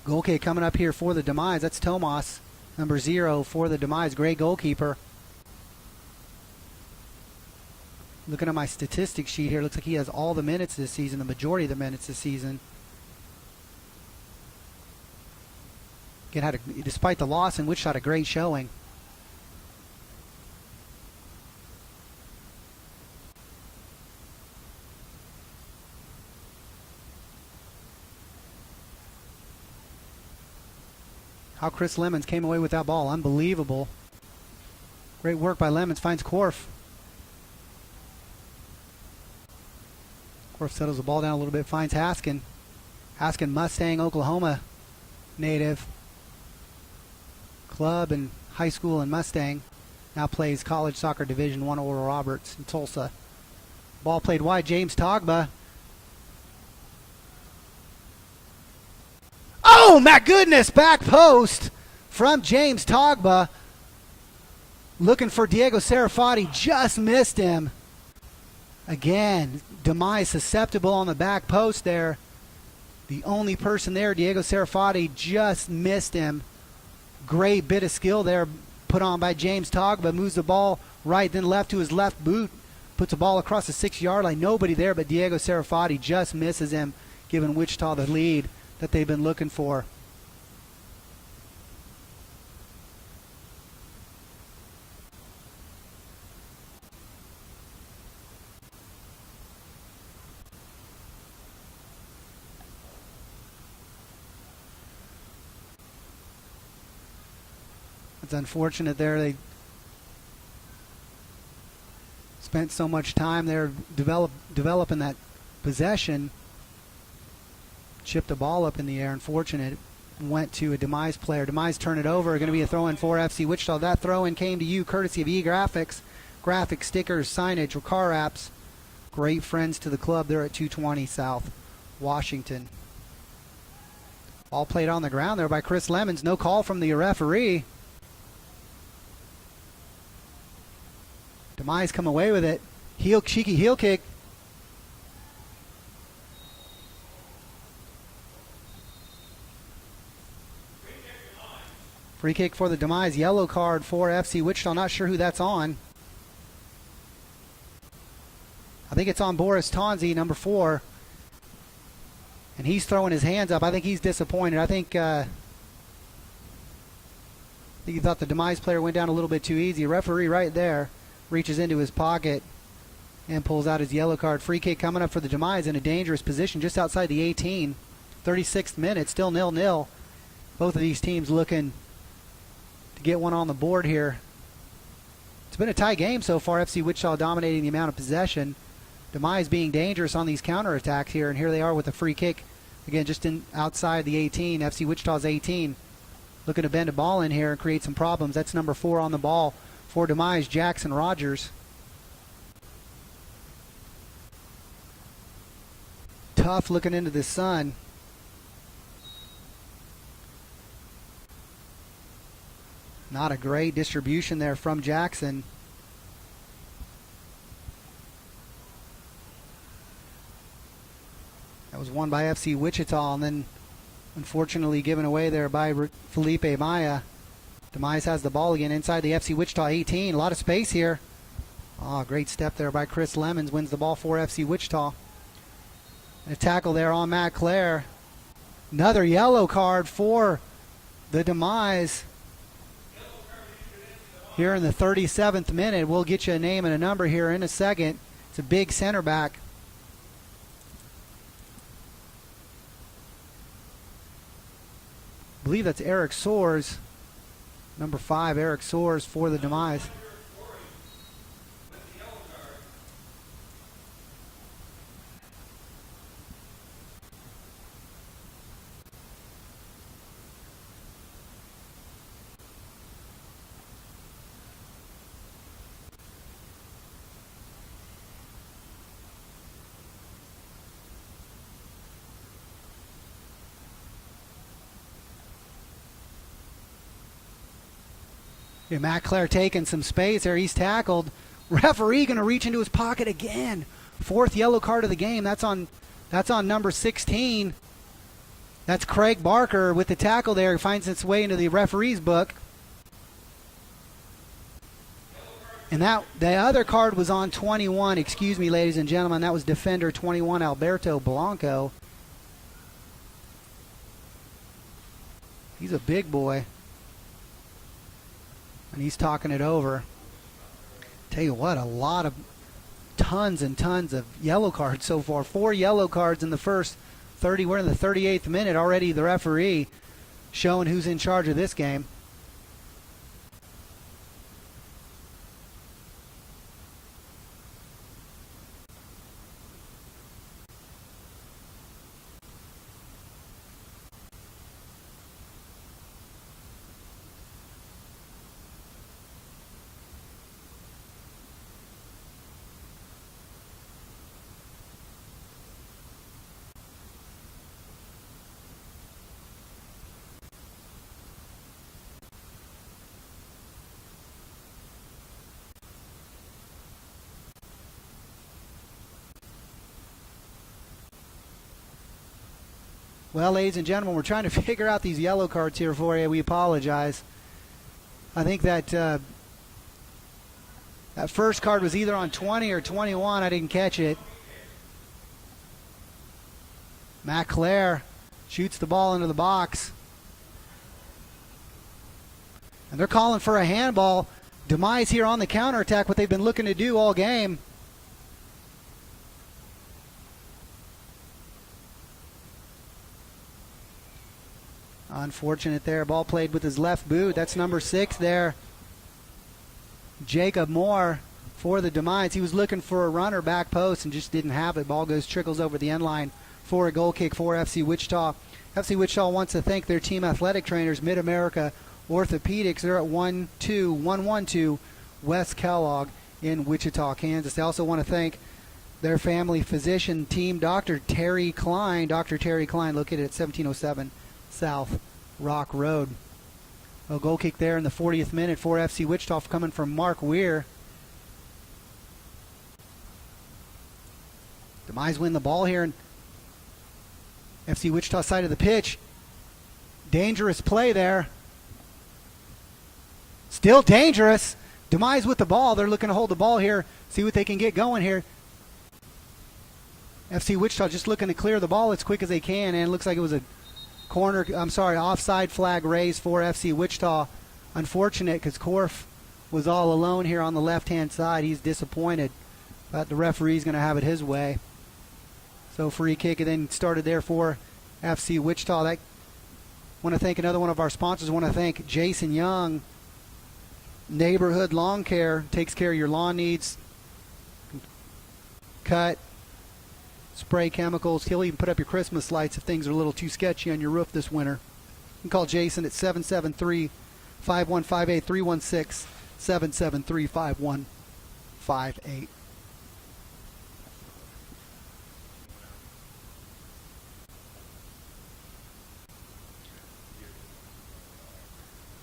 Goal kick coming up here for the Demize. That's Tomas, number 0 for the Demize. Great goalkeeper. Looking at my statistics sheet here, looks like he has all the minutes this season, the majority of the minutes this season. Despite the loss, and Wichita had a great showing. How Chris Lemons came away with that ball. Unbelievable. Great work by Lemons. Finds Korf. Korf settles the ball down a little bit. Finds Haskin. Haskin, Mustang, Oklahoma native. Club and high school in Mustang. Now plays college soccer Division I Oral Roberts in Tulsa. Ball played wide. James Togba. Oh my goodness, back post from James Togba. Looking for Diego Serafati, just missed him. Again, Demize susceptible on the back post there. The only person there, Diego Serafati, just missed him. Great bit of skill there put on by James Togba. Moves the ball right, then left to his left boot. Puts the ball across the 6-yard line. Nobody there but Diego Serafati just misses him, giving Wichita the lead that they've been looking for. It's unfortunate there. They spent so much time there developing that possession. Chipped the ball up in the air. Unfortunate. Went to a Demize player. Demize turned it over. Going to be a throw-in for FC Wichita. That throw-in came to you courtesy of eGraphics. Graphic stickers, signage, car apps. Great friends to the club. They're at 220 South Washington. Ball played on the ground there by Chris Lemons. No call from the referee. Demize come away with it. Cheeky heel kick. Free kick for the Demize. Yellow card for FC Wichita. Not sure who that's on. I think it's on Boris Tonzi, number 4. And he's throwing his hands up. I think he's disappointed. I think he thought the Demize player went down a little bit too easy. Referee right there reaches into his pocket and pulls out his yellow card. Free kick coming up for the Demize in a dangerous position just outside the 18. 36th minute, still 0-0. Both of these teams looking to get one on the board here. It's been a tight game so far. FC Wichita dominating the amount of possession. Demize being dangerous on these counterattacks here, and here they are with a free kick. Again, just outside the 18. FC Wichita's 18. Looking to bend a ball in here and create some problems. That's number 4 on the ball for Demize, Jackson Rogers. Tough looking into the sun. Not a great distribution there from Jackson. That was won by FC Wichita and then unfortunately given away there by Felipe Maya. Demize has the ball again inside the FC Wichita 18. A lot of space here. Oh, great step there by Chris Lemons. Wins the ball for FC Wichita. And a tackle there on Matt Clare. Another yellow card for the Demize. Here in the 37th minute. We'll get you a name and a number here in a second. It's a big center back. I believe that's Eric Soares. Number 5, Eric Soares for the Demize. Yeah, Matt Clare taking some space there. He's tackled. Referee going to reach into his pocket again. 4th yellow card of the game. That's on number 16. That's Craig Barker with the tackle there. He finds its way into the referee's book. And the other card was on 21. Excuse me, ladies and gentlemen. That was defender 21, Alberto Blanco. He's a big boy. And he's talking it over. Tell you what, tons and tons of yellow cards so far. 4 yellow cards in the first 30. We're in the 38th minute already. The referee showing who's in charge of this game. Well, ladies and gentlemen, we're trying to figure out these yellow cards here for you. We apologize. I think that that first card was either on 20 or 21. I didn't catch it. Matt Clare shoots the ball into the box. And they're calling for a handball. Demize here on the counterattack, what they've been looking to do all game. Unfortunate there. Ball played with his left boot. That's number 6 there. Jacob Moore for the Demize. He was looking for a runner back post and just didn't have it. Ball trickles over the end line for a goal kick for FC Wichita. FC Wichita wants to thank their team athletic trainers, Mid-America Orthopedics. They're at 112 West Kellogg in Wichita, Kansas. They also want to thank their family physician team, Dr. Terry Klein. Dr. Terry Klein, located at 1707 South Rock Road. A goal kick there in the 40th minute for FC Wichita, coming from Mark Weir. Demize win the ball here, and FC Wichita side of the pitch. Dangerous play there. Still dangerous. Demize with the ball. They're looking to hold the ball here, see what they can get going here. FC Wichita just looking to clear the ball as quick as they can, and it looks like it was a offside flag raised for FC Wichita. Unfortunate because Korf was all alone here on the left-hand side. He's disappointed, but the referee's going to have it his way. So free kick, and then started there for FC Wichita. I want to thank another one of our sponsors. I want to thank Jason Young, Neighborhood Lawn Care. Takes care of your lawn needs. Cut, spray chemicals. He'll even put up your Christmas lights if things are a little too sketchy on your roof this winter. You can call Jason at 773-5158, 316-773-5158.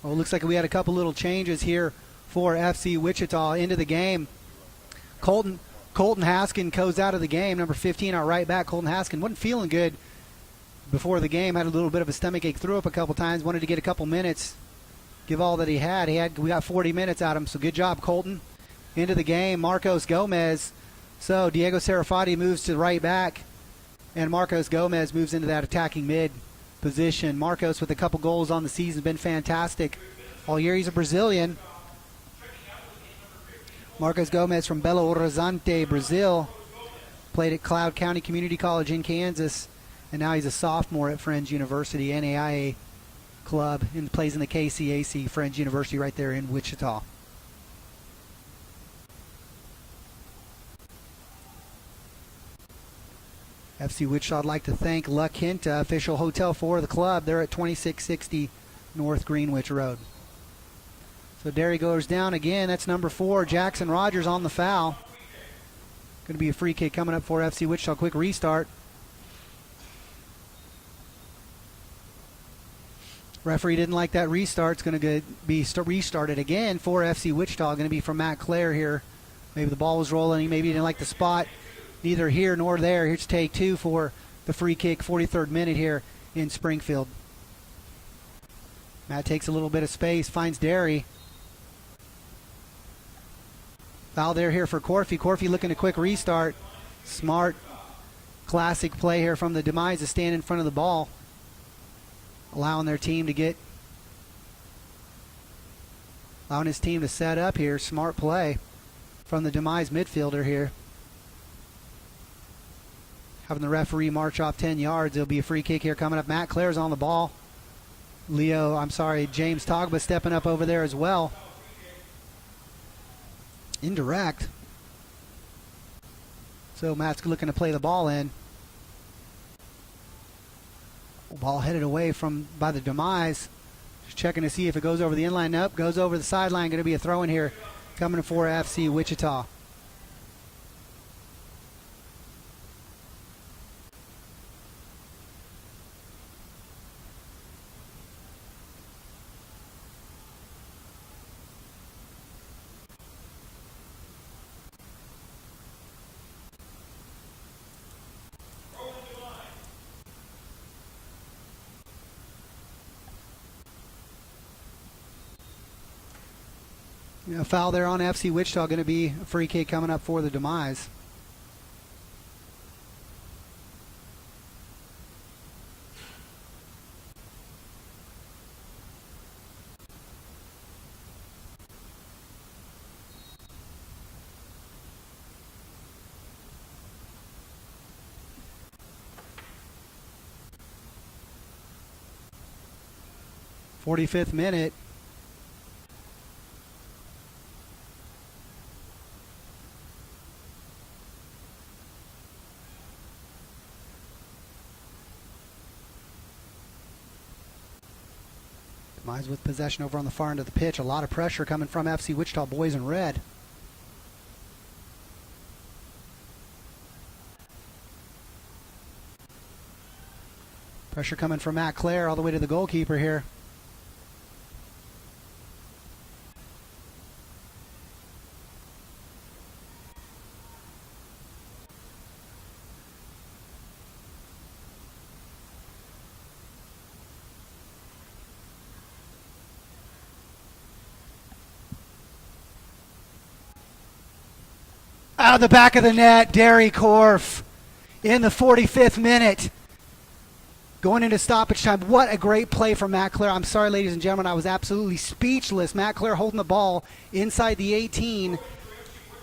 Well, it looks like we had a couple little changes here for FC Wichita into the game. Colton Haskin goes out of the game, number 15, our right back. Colton Haskin wasn't feeling good before the game, had a little bit of a stomach ache, threw up a couple times, wanted to get a couple minutes, give all that he had. We got 40 minutes out of him, so good job, Colton. Into the game, Marcos Gomez. So Diego Serafati moves to the right back, and Marcos Gomez moves into that attacking mid position. Marcos with a couple goals on the season, been fantastic all year. He's a Brazilian. Marcos Gomez from Belo Horizonte, Brazil. Played at Cloud County Community College in Kansas, and now he's a sophomore at Friends University, NAIA club, and plays in the KCAC, Friends University right there in Wichita. FC Wichita would like to thank La Quinta, official hotel for the club. They're at 2660 North Greenwich Road. So Derry goes down again. That's number 4, Jackson Rogers on the foul. Going to be a free kick coming up for FC Wichita. Quick restart. Referee didn't like that restart. It's going to be restarted again for FC Wichita. Going to be from Matt Clare here. Maybe the ball was rolling. Maybe he didn't like the spot. Neither here nor there. Here's take 2 for the free kick. 43rd minute here in Springfield. Matt takes a little bit of space. Finds Derry. Foul there here for Corfy. Corfy looking to quick restart. Smart, classic play here from the Demize to stand in front of the ball. allowing his team to set up here. Smart play from the Demize midfielder here. Having the referee march off 10 yards. There'll be a free kick here coming up. Matt Clare's on the ball. James Togba stepping up over there as well. Indirect. So Matt's looking to play the ball in. Ball headed away by the Demize. Just checking to see if it goes over the inline. Nope, goes over the sideline. Going to be a throw in here coming for FC Wichita. Foul there on FC Wichita. Going to be a free kick coming up for the Demize. .45th minute. Demize with possession over on the far end of the pitch. A lot of pressure coming from FC Wichita boys in red. Pressure coming from Matt Clare all the way to the goalkeeper here. Out of the back of the net, Derry Korf in the 45th minute. Going into stoppage time. What a great play from Matt Clare. I'm sorry, ladies and gentlemen, I was absolutely speechless. Matt Clare holding the ball inside the 18.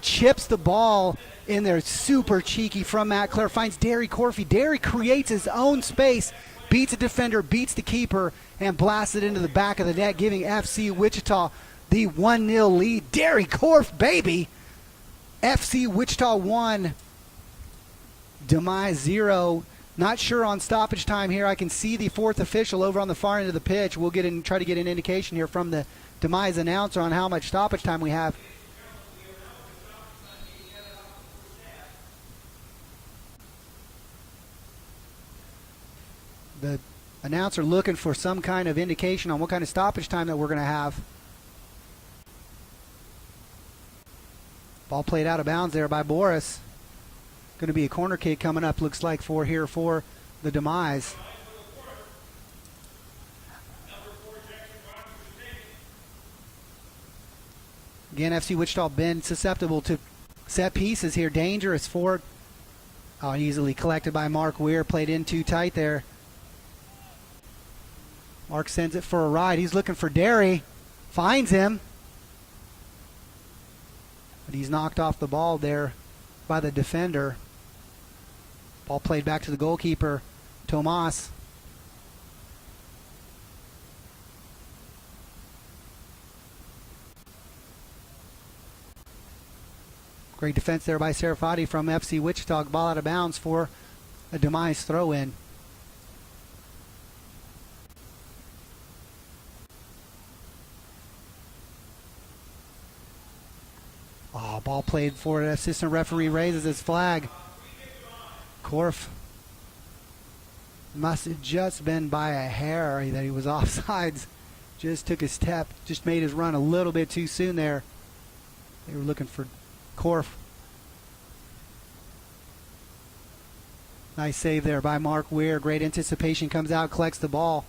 Chips the ball in there. Super cheeky from Matt Clare. Finds Derry Korf. Derry creates his own space. Beats a defender, beats the keeper, and blasts it into the back of the net, giving FC Wichita the 1-0 lead. Derry Korf, baby! FC Wichita 1, Demize 0. Not sure on stoppage time here. I can see the fourth official over on the far end of the pitch. We'll try to get an indication here from the Demize announcer on how much stoppage time we have. The announcer looking for some kind of indication on what kind of stoppage time that we're going to have. Ball played out of bounds there by Boris. Going to be a corner kick coming up, looks like, for the Demize. Again, FC Wichita been susceptible to set pieces here. Dangerous for easily collected by Mark Weir. Played in too tight there. Mark sends it for a ride. He's looking for Derry. Finds him. But he's knocked off the ball there by the defender. Ball played back to the goalkeeper, Tomas. Great defense there by Serafati from FC Wichita. Ball out of bounds for a Demize throw-in. Ball played for it. Assistant referee raises his flag. Korf must have just been by a hair that he was offsides. Just took his step. Just made his run a little bit too soon there. They were looking for Korf. Nice save there by Mark Weir. Great anticipation. Comes out, collects the ball.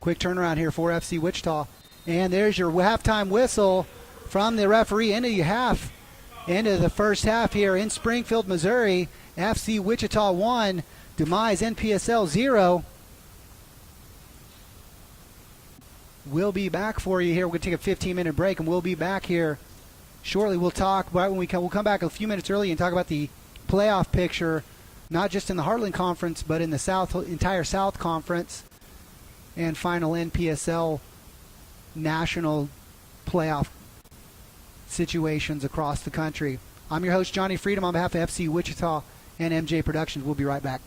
Quick turnaround here for FC Wichita. And there's your halftime whistle from the referee into the first half here in Springfield, Missouri. FC Wichita 1, Demize NPSL 0. We'll be back for you here. We're going to take a 15-minute break, and we'll be back here shortly. We'll talk right when we come. We'll come back a few minutes early and talk about the playoff picture, not just in the Heartland Conference, but in the entire South Conference, and final NPSL national playoff situations across the country. I'm your host, Johnny Freedom, on behalf of FC Wichita and MJ Productions. We'll be right back.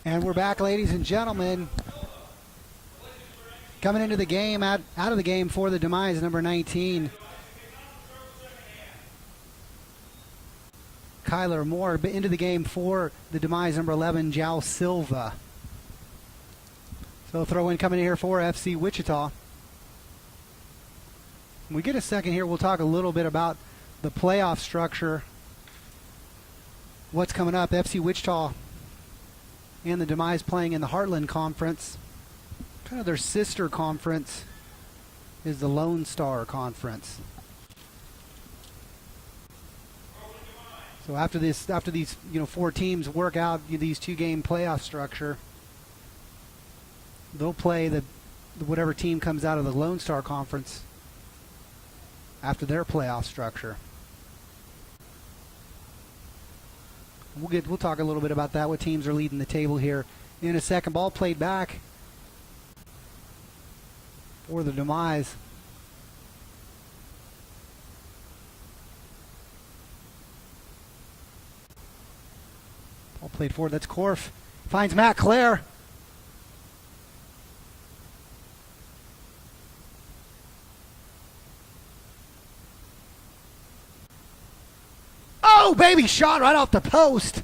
And we're back, ladies and gentlemen. Coming into the game, out of the game for the Demize, number 19. Kyler Moore, but into the game for the Demize, number 11, Jao Silva. So throw in coming in here for FC Wichita. When we get a second here, we'll talk a little bit about the playoff structure. What's coming up, FC Wichita and the Demize playing in the Heartland Conference. Kind of their sister conference is the Lone Star Conference. So after these 4 teams work out these 2-game playoff structure, they'll play the whatever team comes out of the Lone Star Conference after their playoff structure. We'll talk a little bit about that. What teams are leading the table here in a second. Ball played back for the Demize. Ball played forward. That's Korf. Finds Matt Clare. Oh, baby, shot right off the post.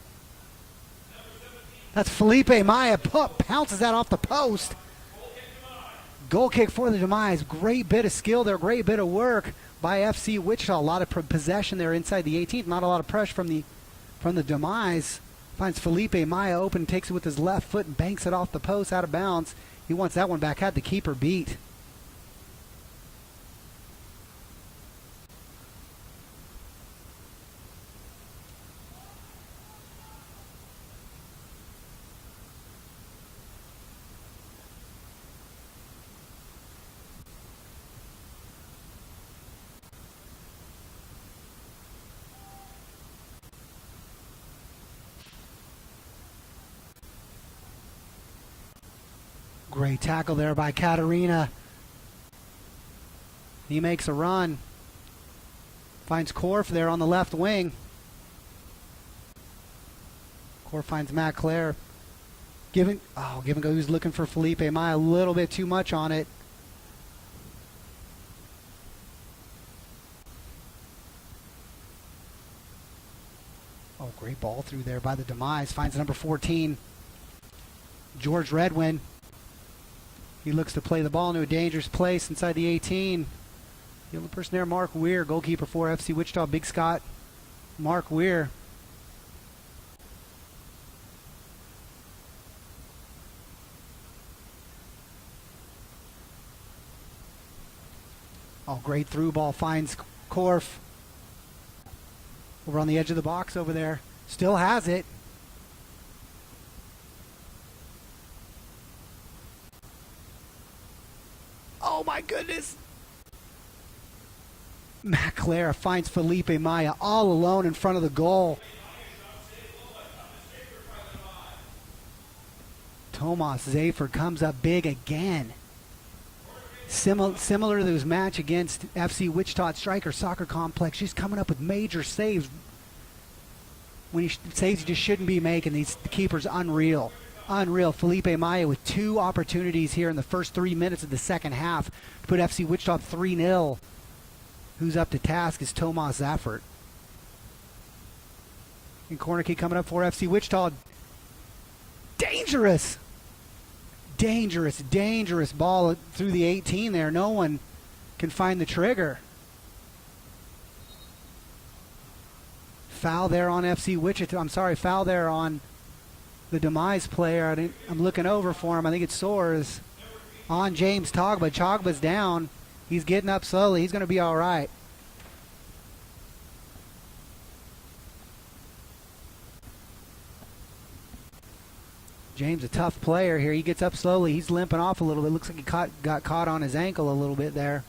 That's Felipe Maya. Pounces that off the post. Goal kick for the Demize. Great bit of skill there. Great bit of work by FC Wichita. A lot of possession there inside the 18th. Not a lot of pressure from the Demize. Finds Felipe Maya open. Takes it with his left foot and banks it off the post out of bounds. He wants that one back. Had the keeper beat. Great tackle there by Katarina. He makes a run. Finds Korf there on the left wing. Korf finds Matt Clare. Give and go. He's looking for Felipe Maya. A little bit too much on it. Oh, great ball through there by the Demize. Finds number 14, George Redwin. He looks to play the ball into a dangerous place inside the 18. The only person there, Mark Weir, goalkeeper for FC Wichita. Big Scott, Mark Weir. Oh, great through ball. Finds Korf. Over on the edge of the box over there. Still has it. Oh my goodness. Matt Clare finds Felipe Maya all alone in front of the goal. Tomas Zafer comes up big again. Similar to his match against FC Wichita at Striker Soccer Complex, she's coming up with major saves. When he saves he just shouldn't be making. The keeper's unreal. Unreal. Felipe Maya with 2 opportunities here in the first 3 minutes of the second half to put FC Wichita 3-0. Who's up to task is Tomas Zaffert. And corner kick coming up for FC Wichita. Dangerous. Dangerous ball through the 18 there. No one can find the trigger. Foul there on FC Wichita. I'm sorry, foul there on the Demize player. I'm looking over for him. I think it's Soares on James Togba. Togba's down. He's getting up slowly. He's going to be all right. James, a tough player here. He gets up slowly. He's limping off a little bit. Looks like he got caught on his ankle a little bit there.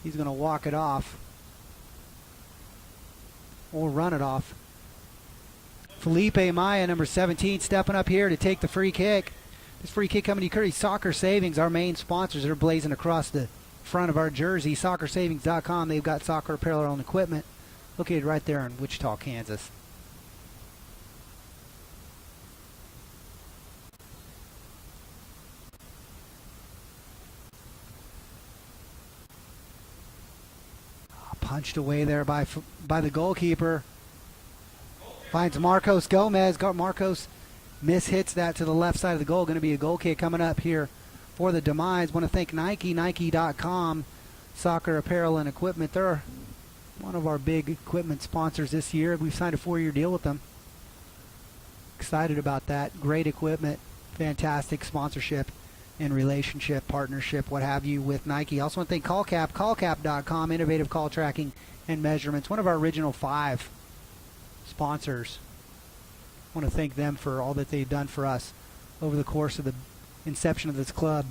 He's going to walk it off. Or run it off. Felipe Maya, number 17, stepping up here to take the free kick. This free kick coming to Curry Soccer Savings, our main sponsors. They're blazing across the front of our jersey. Soccersavings.com. They've got soccer apparel and equipment located right there in Wichita, Kansas. Punched away there by the goalkeeper. Finds Marcos Gomez. Marcos mishits that to the left side of the goal. Going to be a goal kick coming up here for the Demize. Want to thank Nike, Nike.com, soccer apparel and equipment. They're one of our big equipment sponsors this year. We've signed a 4-year deal with them. Excited about that. Great equipment, fantastic sponsorship and relationship, partnership, what have you, with Nike. Also want to thank CallCap, callcap.com, innovative call tracking and measurements. One of our original 5 sponsors. I want to thank them for all that they've done for us over the course of the inception of this club.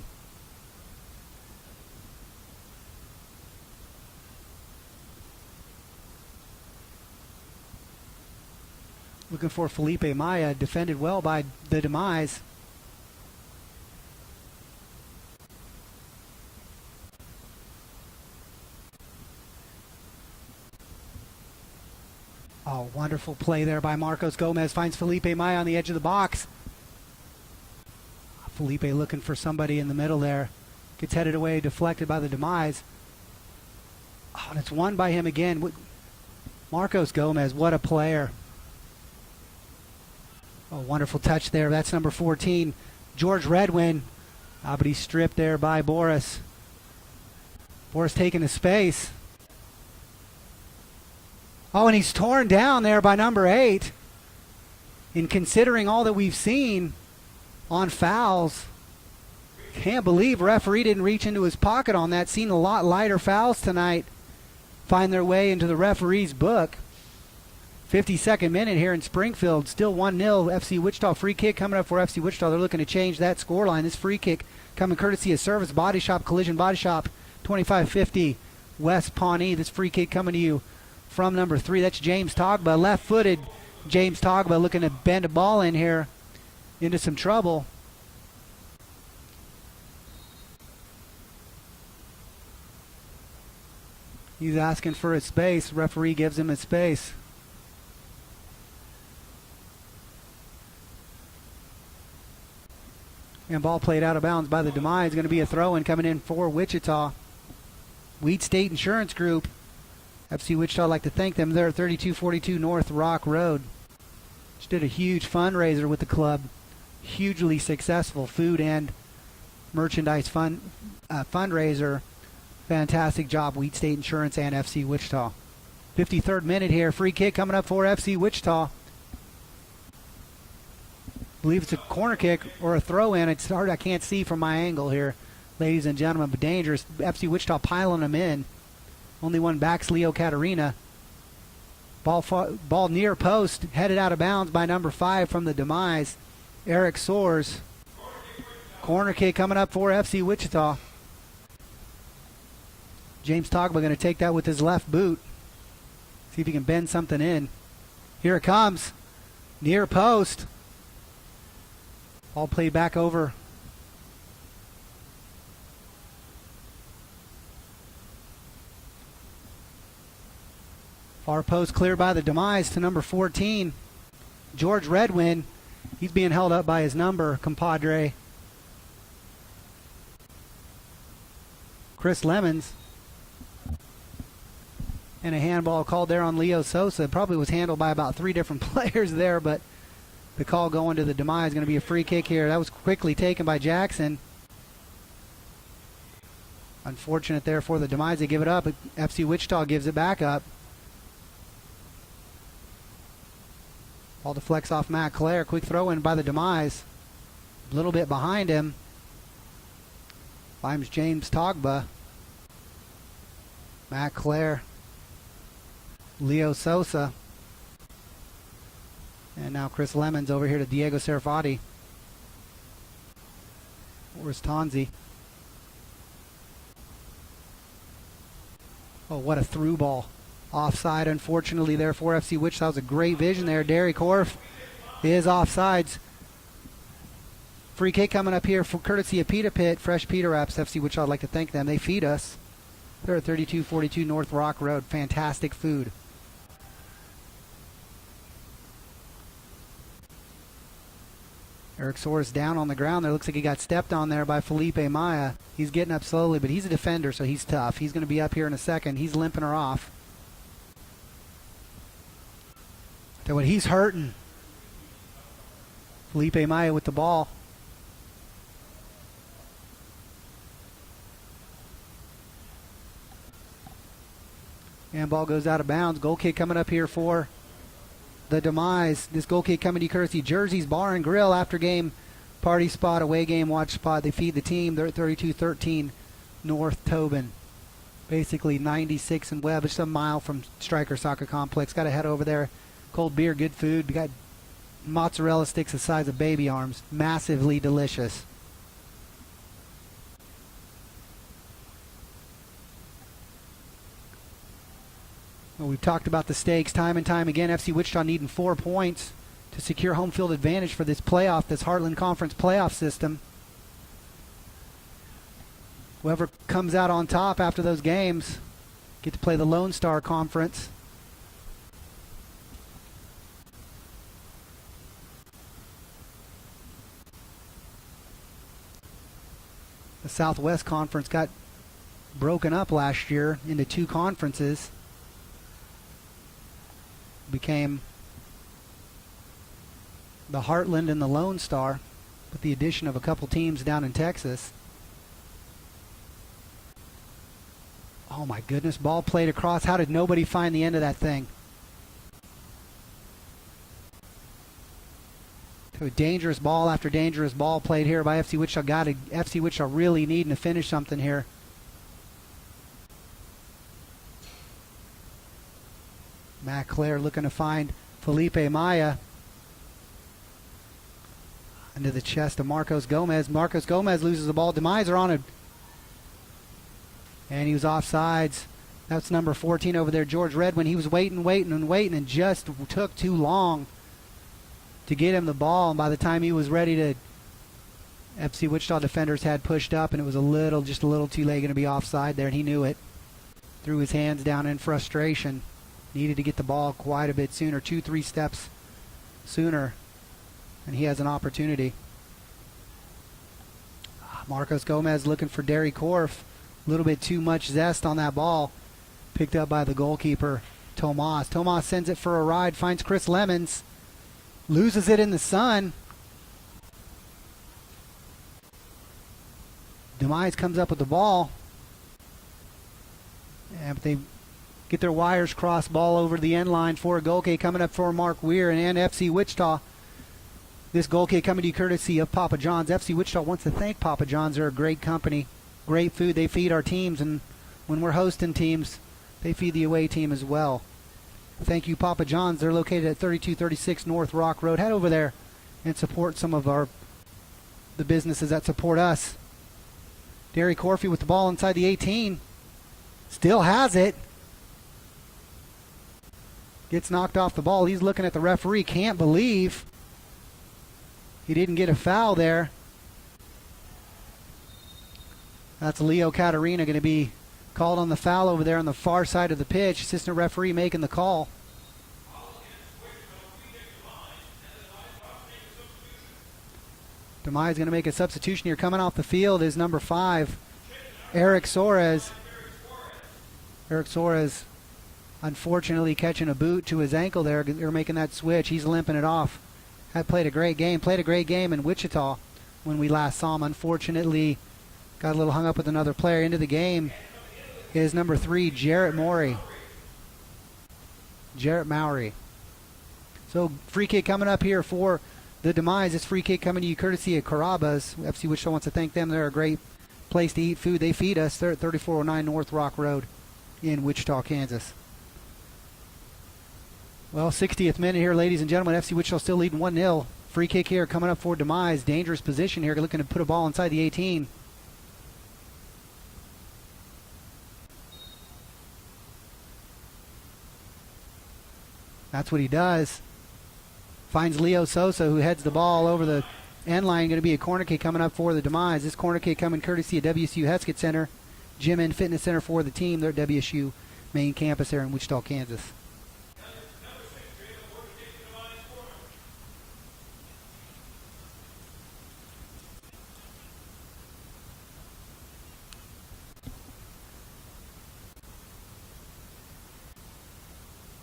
Looking for Felipe Maya, defended well by the Demize. Oh, wonderful play there by Marcos Gomez. Finds Felipe Maya on the edge of the box. Felipe looking for somebody in the middle there. Gets headed away, deflected by the Demize. Oh, and it's won by him again. Marcos Gomez, what a player. Oh, wonderful touch there. That's number 14, George Redwin. But he's stripped there by Boris. Boris taking his space. Oh, and he's torn down there by number 8. And considering all that we've seen on fouls, can't believe referee didn't reach into his pocket on that. Seen a lot lighter fouls tonight find their way into the referee's book. 52nd minute here in Springfield, still 1-0. FC Wichita free kick coming up for FC Wichita. They're looking to change that scoreline. This free kick coming courtesy of Service Body Shop, Collision Body Shop, 2550 West Pawnee. This free kick coming to you from number 3. That's James Togba, left-footed James Togba, looking to bend a ball in here into some trouble. He's asking for his space. Referee gives him his space. And ball played out of bounds by the Demize. Going to be a throw-in coming in for Wichita. Weed State Insurance Group. FC Wichita, I'd like to thank them. They're at 3242 North Rock Road. Just did a huge fundraiser with the club. Hugely successful food and merchandise fundraiser. Fantastic job, Weed State Insurance and FC Wichita. 53rd minute here. Free kick coming up for FC Wichita. I believe it's a corner kick or a throw-in. It's hard. I can't see from my angle here, ladies and gentlemen, but dangerous. FC Wichita piling them in. Only one back's Leo Catarina. Ball near post, headed out of bounds by number 5 from the Demize, Eric Soares. Corner kick coming up for FC Wichita. James Togba going to take that with his left boot. See if he can bend something in. Here it comes. Near post. Ball played back over. Far post cleared by the Demize to number 14, George Redwin. He's being held up by his number, compadre, Chris Lemons. And a handball called there on Leo Sosa. Probably was handled by about 3 different players there, but the call going to the Demize is going to be a free kick here. That was quickly taken by Jackson. Unfortunate there for the Demize. They give it up. FC Wichita gives it back up. Ball deflects off Matt Clare. Quick throw in by the Demize. A little bit behind him. Finds James Togba. Matt Clare. Leo Sosa. And now Chris Lemons over here to Diego Serafati. Where's Tonzi? Oh, what a through ball. Offside, unfortunately, there for FC Wichita. That was a great vision there. Derry Korf is offsides. Free kick coming up here for courtesy of Pita Pit, Fresh Pita Wraps. FC Wichita, I'd like to thank them. They feed us. They're at 3242 North Rock Road. Fantastic food. Eric Soares down on the ground there. Looks like he got stepped on there by Felipe Maya. He's getting up slowly, but he's a defender, so he's tough. He's going to be up here in a second. He's limping her off. So when he's hurting, Felipe Maya with the ball. And ball goes out of bounds. Goal kick coming up here for the Demize. This goal kick coming to courtesy Jersey's Bar and Grill. After game party spot, away game watch spot. They feed the team. They're at 3213 North Tobin. Basically 96 and Webb. Just a mile from Stryker Soccer Complex. Got to head over there. Cold beer, good food. We got mozzarella sticks the size of baby arms. Massively delicious. Well, we've talked about the stakes time and time again. FC Wichita needing 4 points to secure home field advantage for this playoff, this Heartland Conference playoff system. Whoever comes out on top after those games get to play the Lone Star Conference. The Southwest Conference got broken up last year into 2 conferences. Became the Heartland and the Lone Star with the addition of a couple teams down in Texas. Oh my goodness, ball played across. How did nobody find the end of that thing? So dangerous ball after dangerous ball played here by FC Wichita. FC Wichita really needing to finish something here. Matt Clare looking to find Felipe Maya. Into the chest of Marcos Gomez. Marcos Gomez loses the ball. Demize are on it. And he was offsides. That's number 14 over there, George Redwin. He was waiting and just took too long to get him the ball. And by the time he was ready to, FC Wichita defenders had pushed up, and it was just a little too late, going to be offside there, and he knew it. Threw his hands down in frustration. Needed to get the ball quite a bit sooner, 2-3 steps sooner, and he has an opportunity. Marcos Gomez looking for Derry Korf. A little bit too much zest on that ball. Picked up by the goalkeeper, Tomas. Tomas sends it for a ride, finds Chris Lemons. Loses it in the sun. Demize comes up with the ball. And they get their wires crossed, ball over the end line for a goal kick coming up for Mark Weir and FC Wichita. This goal kick coming to you courtesy of Papa John's. FC Wichita wants to thank Papa John's. They're a great company, great food. They feed our teams, and when we're hosting teams, they feed the away team as well. Thank you, Papa John's. They're located at 3236 North Rock Road. Head over there and support some of the businesses that support us. Derry Corfey with the ball inside the 18. Still has it. Gets knocked off the ball. He's looking at the referee. Can't believe he didn't get a foul there. That's Leo Caterina going to be called on the foul over there on the far side of the pitch. Assistant referee making the call. Demize going to make a substitution here. Coming off the field is number 5, Eric Suarez. Eric Suarez unfortunately catching a boot to his ankle there. They're making that switch. He's limping it off. Had played a great game. Played a great game in Wichita when we last saw him. Unfortunately, got a little hung up with another player. Into the game is number 3, Jarrett Mowry. Jarrett Mowry. So free kick coming up here for the Demize. This free kick coming to you courtesy of Carrabba's. FC Wichita wants to thank them. They're a great place to eat food. They feed us. They're at 3409 North Rock Road in Wichita, Kansas. Well, 60th minute here, ladies and gentlemen. FC Wichita still leading 1-0. Free kick here coming up for Demize. Dangerous position here, looking to put a ball inside the 18. That's what he does. Finds Leo Sosa, who heads the ball over the end line. Going to be a corner kick coming up for the Demize. This corner kick coming courtesy of WSU Heskett Center, Gym and Fitness Center for the team. They're at WSU main campus there in Wichita, Kansas.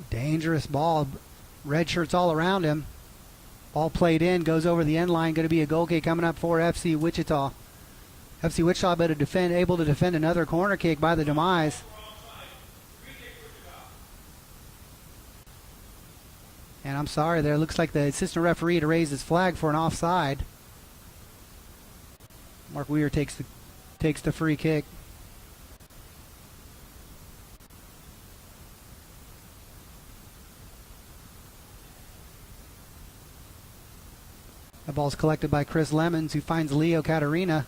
Dangerous ball. Red shirts all around him. Ball played in, goes over the end line. Going to be a goal kick coming up for FC Wichita. FC Wichita able to defend another corner kick by the Demize. And I'm sorry, there looks like the assistant referee had raised his flag for an offside. Mark Weir takes the free kick. The ball's collected by Chris Lemons, who finds Leo Katarina.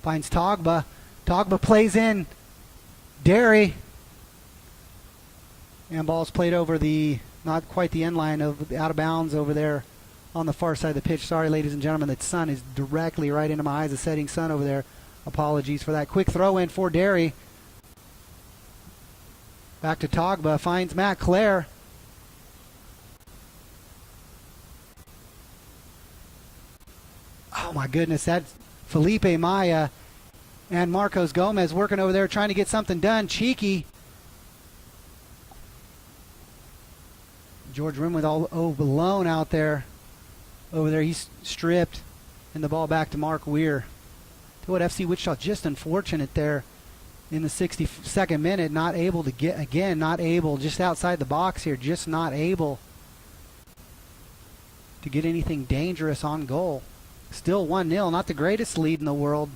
Finds Togba. Togba plays in. Derry. And ball's played over not quite the end line, out of bounds over there on the far side of the pitch. Sorry, ladies and gentlemen, the sun is directly right into my eyes, the setting sun over there. Apologies for that. Quick throw in for Derry. Back to Togba. Finds Matt Clare. Oh my goodness, that's Felipe Maya and Marcos Gomez working over there trying to get something done. Cheeky. George Rimwood all alone out there. Over there, he's stripped. And the ball back to Mark Weir. To what FC Wichita, just unfortunate there in the 62nd minute. Not able to get, again, not able, just outside the box here, just not able to get anything dangerous on goal. Still 1-0, not the greatest lead in the world.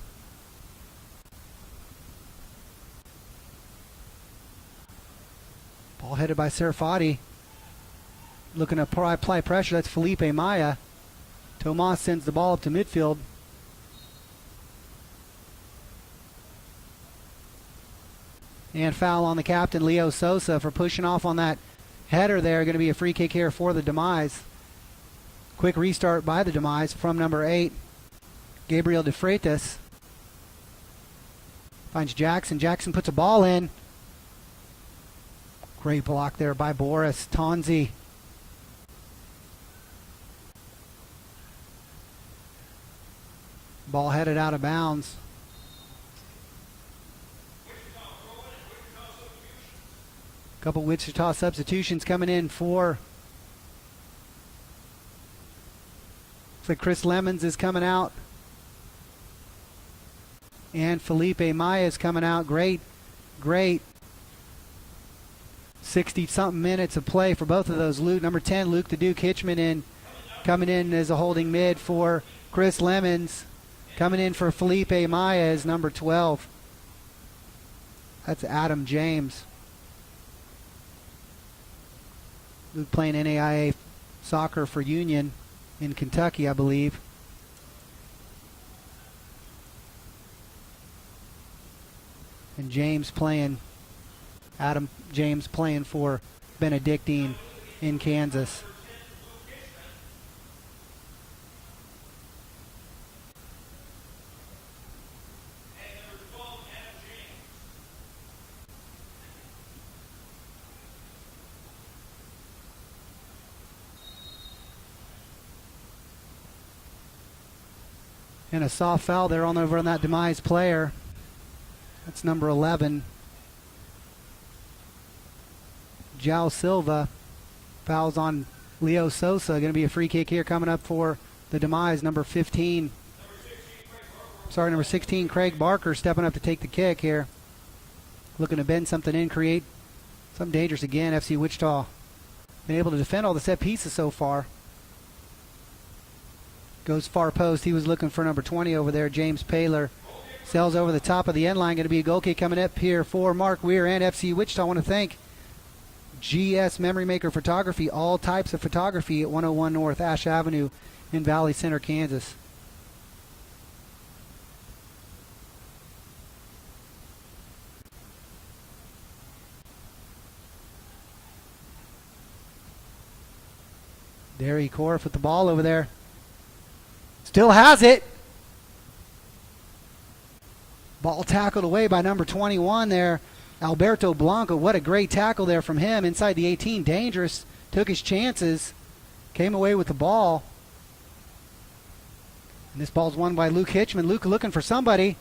Ball headed by Serafati. Looking to apply pressure. That's Felipe Maya. Tomas sends the ball up to midfield. And foul on the captain, Leo Sosa, for pushing off on that header there. Going to be a free kick here for the Demize. Quick restart by the Demize from number 8, Gabriel De Freitas. Finds Jackson. Jackson puts a ball in. Great block there by Boris Tonzi. Ball headed out of bounds. Couple Wichita substitutions coming in for. Looks like Chris Lemons is coming out. And Felipe Maya is coming out. Great 60-something minutes of play for both of those. Number 10, Luke the Duke Hitchman coming in as a holding mid for Chris Lemons. Coming in for Felipe Maya as number 12. That's Adam James. Luke playing NAIA soccer for Union in Kentucky, I believe. And Adam James playing for Benedictine in Kansas. And a soft foul there over on that Demize player. That's number 11. João Silva. Fouls on Leo Sosa. Going to be a free kick here coming up for the Demize. Number 16, Craig Barker stepping up to take the kick here. Looking to bend something in, create something dangerous again. FC Wichita been able to defend all the set pieces so far. Goes far post. He was looking for number 20 over there, James Paler. Sails over the top of the end line. Going to be a goal kick coming up here for Mark Weir and FC Wichita. I want to thank GS Memory Maker Photography, all types of photography at 101 North Ash Avenue in Valley Center, Kansas. Derry Corf with the ball over there. Still has it. Ball tackled away by number 21 there, Alberto Blanco. What a great tackle there from him inside the 18. Dangerous. Took his chances. Came away with the ball. And this ball's won by Luke Hitchman. Luke looking for somebody.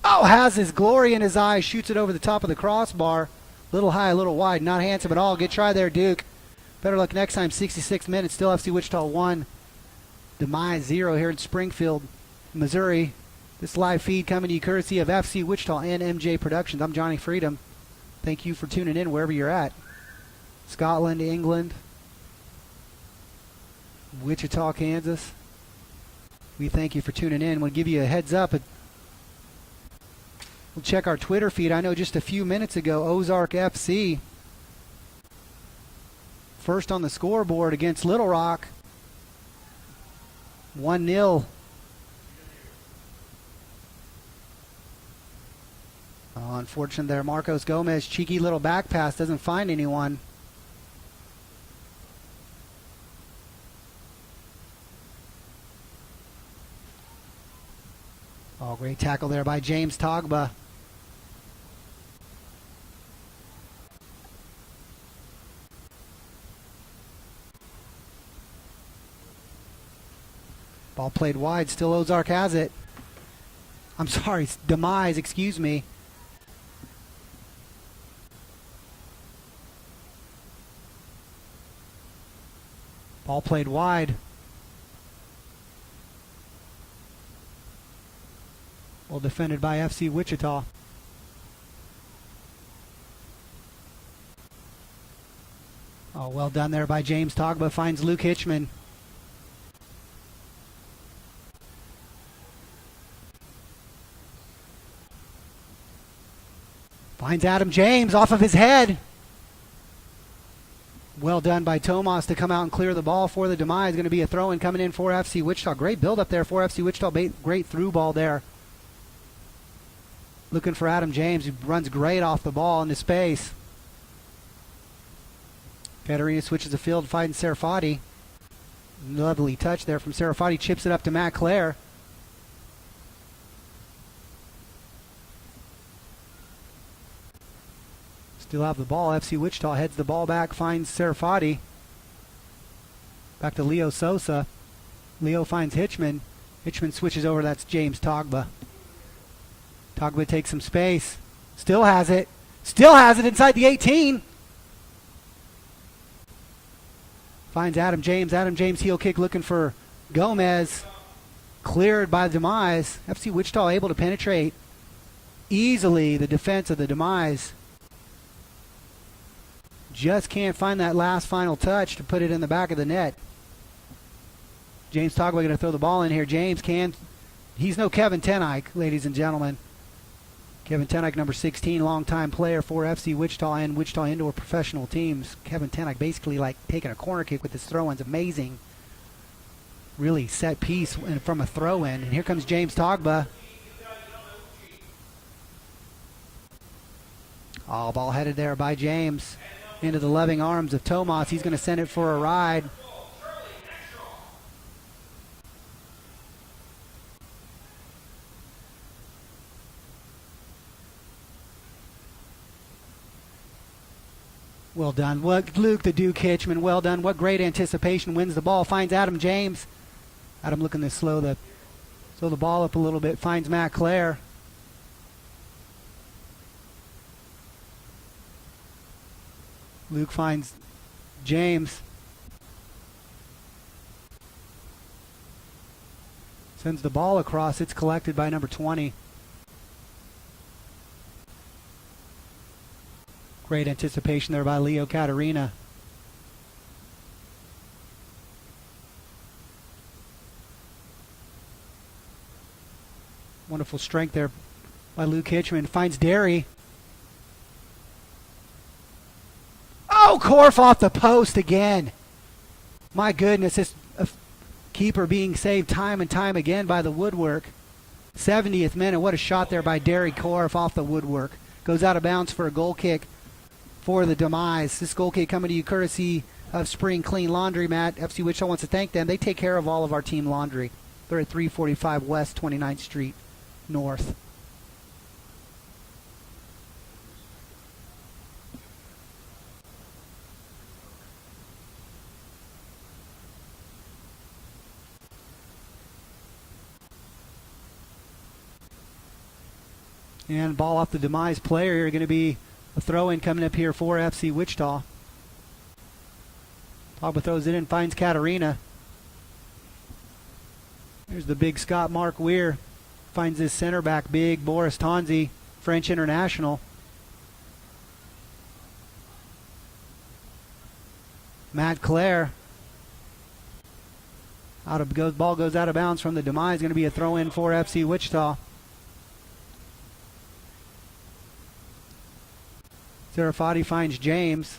Oh, has his glory in his eyes. Shoots it over the top of the crossbar. Little high, a little wide. Not handsome at all. Good try there, Duke. Better luck next time. 66 minutes. Still FC Wichita 1. Demize 0 here in Springfield, Missouri. This live feed coming to you courtesy of FC Wichita and MJ Productions. I'm Johnny Freedom. Thank you for tuning in wherever you're at. Scotland, England, Wichita, Kansas. We thank you for tuning in. We'll give you a heads up. We'll check our Twitter feed. I know just a few minutes ago, Ozark FC first on the scoreboard against Little Rock. 1-0. Unfortunate there. Marcos Gomez, cheeky little back pass, doesn't find anyone. Oh, great tackle there by James Togba. Ball played wide. Still Ozark has it. I'm sorry, Demize, excuse me. Ball played wide. Well defended by FC Wichita. Oh, well done there by James Togba. Finds Luke Hitchman. Finds Adam James off of his head. Well done by Tomas to come out and clear the ball for the Demize. Going to be a throw-in coming in for FC Wichita. Great build up there for FC Wichita. Great through ball there. Looking for Adam James, who runs great off the ball into space. Katarina switches the field, fighting Serafati. Lovely touch there from Serafati. Chips it up to Matt Clare. Still have the ball. FC Wichita heads the ball back, finds Serafati. Back to Leo Sosa. Leo finds Hitchman. Hitchman switches over. That's James Togba. Togba takes some space. Still has it. Still has it inside the 18. Finds Adam James. Adam James heel kick looking for Gomez. Cleared by Demize. FC Wichita able to penetrate easily the defense of the Demize. Just can't find that last final touch to put it in the back of the net. James Togba going to throw the ball in here. James can. He's no Kevin Tenike, ladies and gentlemen. Kevin Tenike, number 16, longtime player for FC Wichita and Wichita Indoor professional teams. Kevin Tenike basically like taking a corner kick with his throw-ins. Amazing. Really set piece from a throw-in. And here comes James Togba. Oh, ball headed there by James. Into the loving arms of Tomas. He's going to send it for a ride. Well done. What Luke the Duke Hitchman. Well done. What great anticipation. Wins the ball. Finds Adam James. Adam looking to slow the ball up a little bit. Finds Matt Clare. Luke finds James. Sends the ball across. It's collected by number 20. Great anticipation there by Leo Katarina. Wonderful strength there by Luke Hitchman. Finds Derry. Oh, Korf off the post again. My goodness, this keeper being saved time and time again by the woodwork. 70th minute. What a shot there by Derry Korf off the woodwork. Goes out of bounds for a goal kick for the Demize. This goal kick coming to you courtesy of Spring Clean Laundry Mat. FC Wichita wants to thank them. They take care of all of our team laundry. They're at 345 West 29th Street North. And ball off the Demize player. Going to be a throw-in coming up here for FC Wichita. Pogba throws it in, finds Katarina. There's the big Scott Mark Weir. Finds his center back, big Boris Tonzi, French international. Matt Clare. Ball goes out of bounds from the Demize. Going to be a throw-in for FC Wichita. Serafati finds James.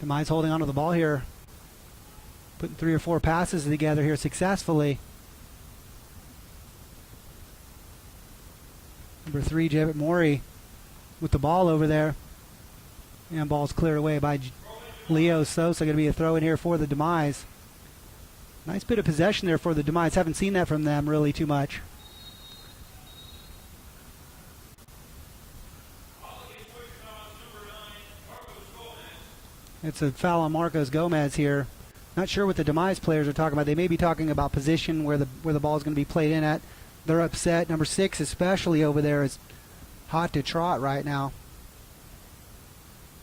Demize holding onto the ball here. Putting 3 or 4 passes together here successfully. Number 3, Jebet Mori with the ball over there. And ball's cleared away by Leo Sosa. Going to be a throw in here for the Demize. Nice bit of possession there for the Demize. Haven't seen that from them really too much. It's a foul on Marcos Gomez here. Not sure what the Demize players are talking about. They may be talking about position where the ball is going to be played in at. They're upset. Number 6 especially over there is hot to trot right now.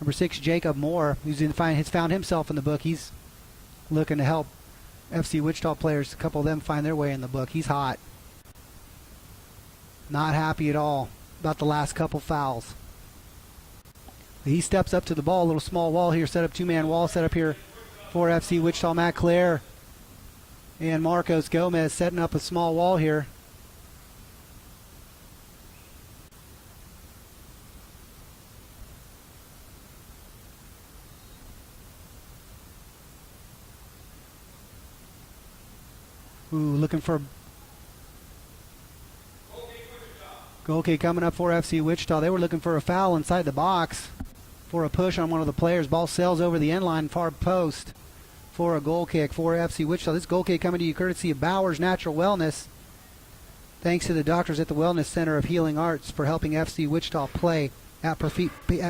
Number 6, Jacob Moore, has found himself in the book. He's looking to help FC Wichita players. A couple of them find their way in the book. He's hot. Not happy at all about the last couple fouls. He steps up to the ball, a little small wall here, set up 2-man wall set up here for FC Wichita. Matt Clare and Marcos Gomez setting up a small wall here. Ooh, looking for goal kick coming up for FC Wichita. They were looking for a foul inside the box for a push on one of the players. Ball sails over the end line, far post for a goal kick for FC Wichita. This goal kick coming to you courtesy of Bowers Natural Wellness. Thanks to the doctors at the Wellness Center of Healing Arts for helping FC Wichita play at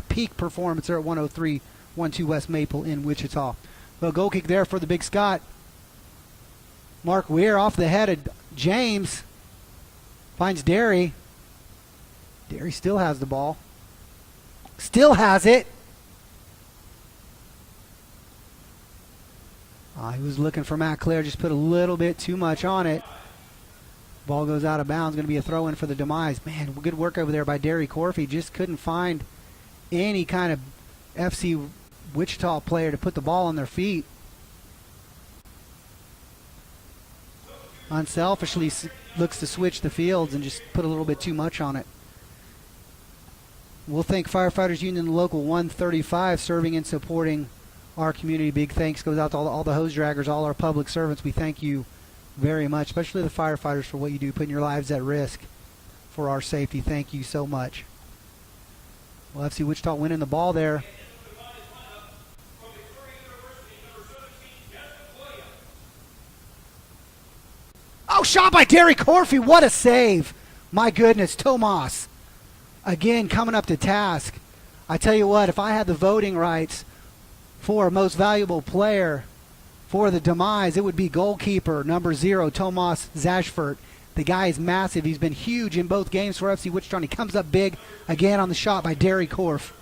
peak performance there at 103-12 West Maple in Wichita. Well, goal kick there for the Big Scott. Mark Weir off the head of James. Finds Derry. Derry still has the ball. Still has it. He was looking for Matt Clare. Just put a little bit too much on it. Ball goes out of bounds. Going to be a throw-in for the Demize. Man, good work over there by Derry Corfey. Just couldn't find any kind of FC Wichita player to put the ball on their feet. Unselfishly looks to switch the fields and just put a little bit too much on it. We'll thank Firefighters Union Local 135 serving and supporting our community. Big thanks goes out to all the hose draggers, all our public servants. We thank you very much, especially the firefighters, for what you do, putting your lives at risk for our safety. Thank you so much. Well, FC Wichita winning the ball there. Oh, shot by Derry Corfey. What a save. My goodness, Tomas. Again, coming up to task. I tell you what, if I had the voting rights for most valuable player for the Demize, it would be goalkeeper number 0, Tomas Zashfert. The guy is massive. He's been huge in both games for FC Wichita. And he comes up big again on the shot by Derry Corf.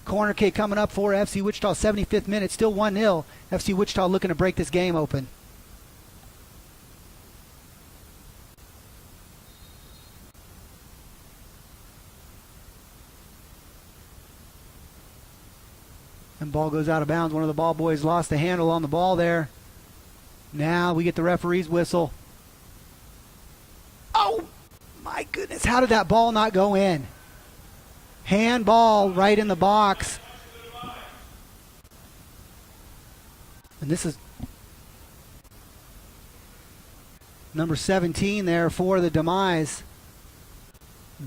Corner kick coming up for FC Wichita, 75th minute, still 1-0. FC Wichita looking to break this game open. And ball goes out of bounds. One of the ball boys lost the handle on the ball there. Now we get the referee's whistle. Oh, my goodness. How did that ball not go in? Handball right in the box. And this is... Number 17 there for the Demize.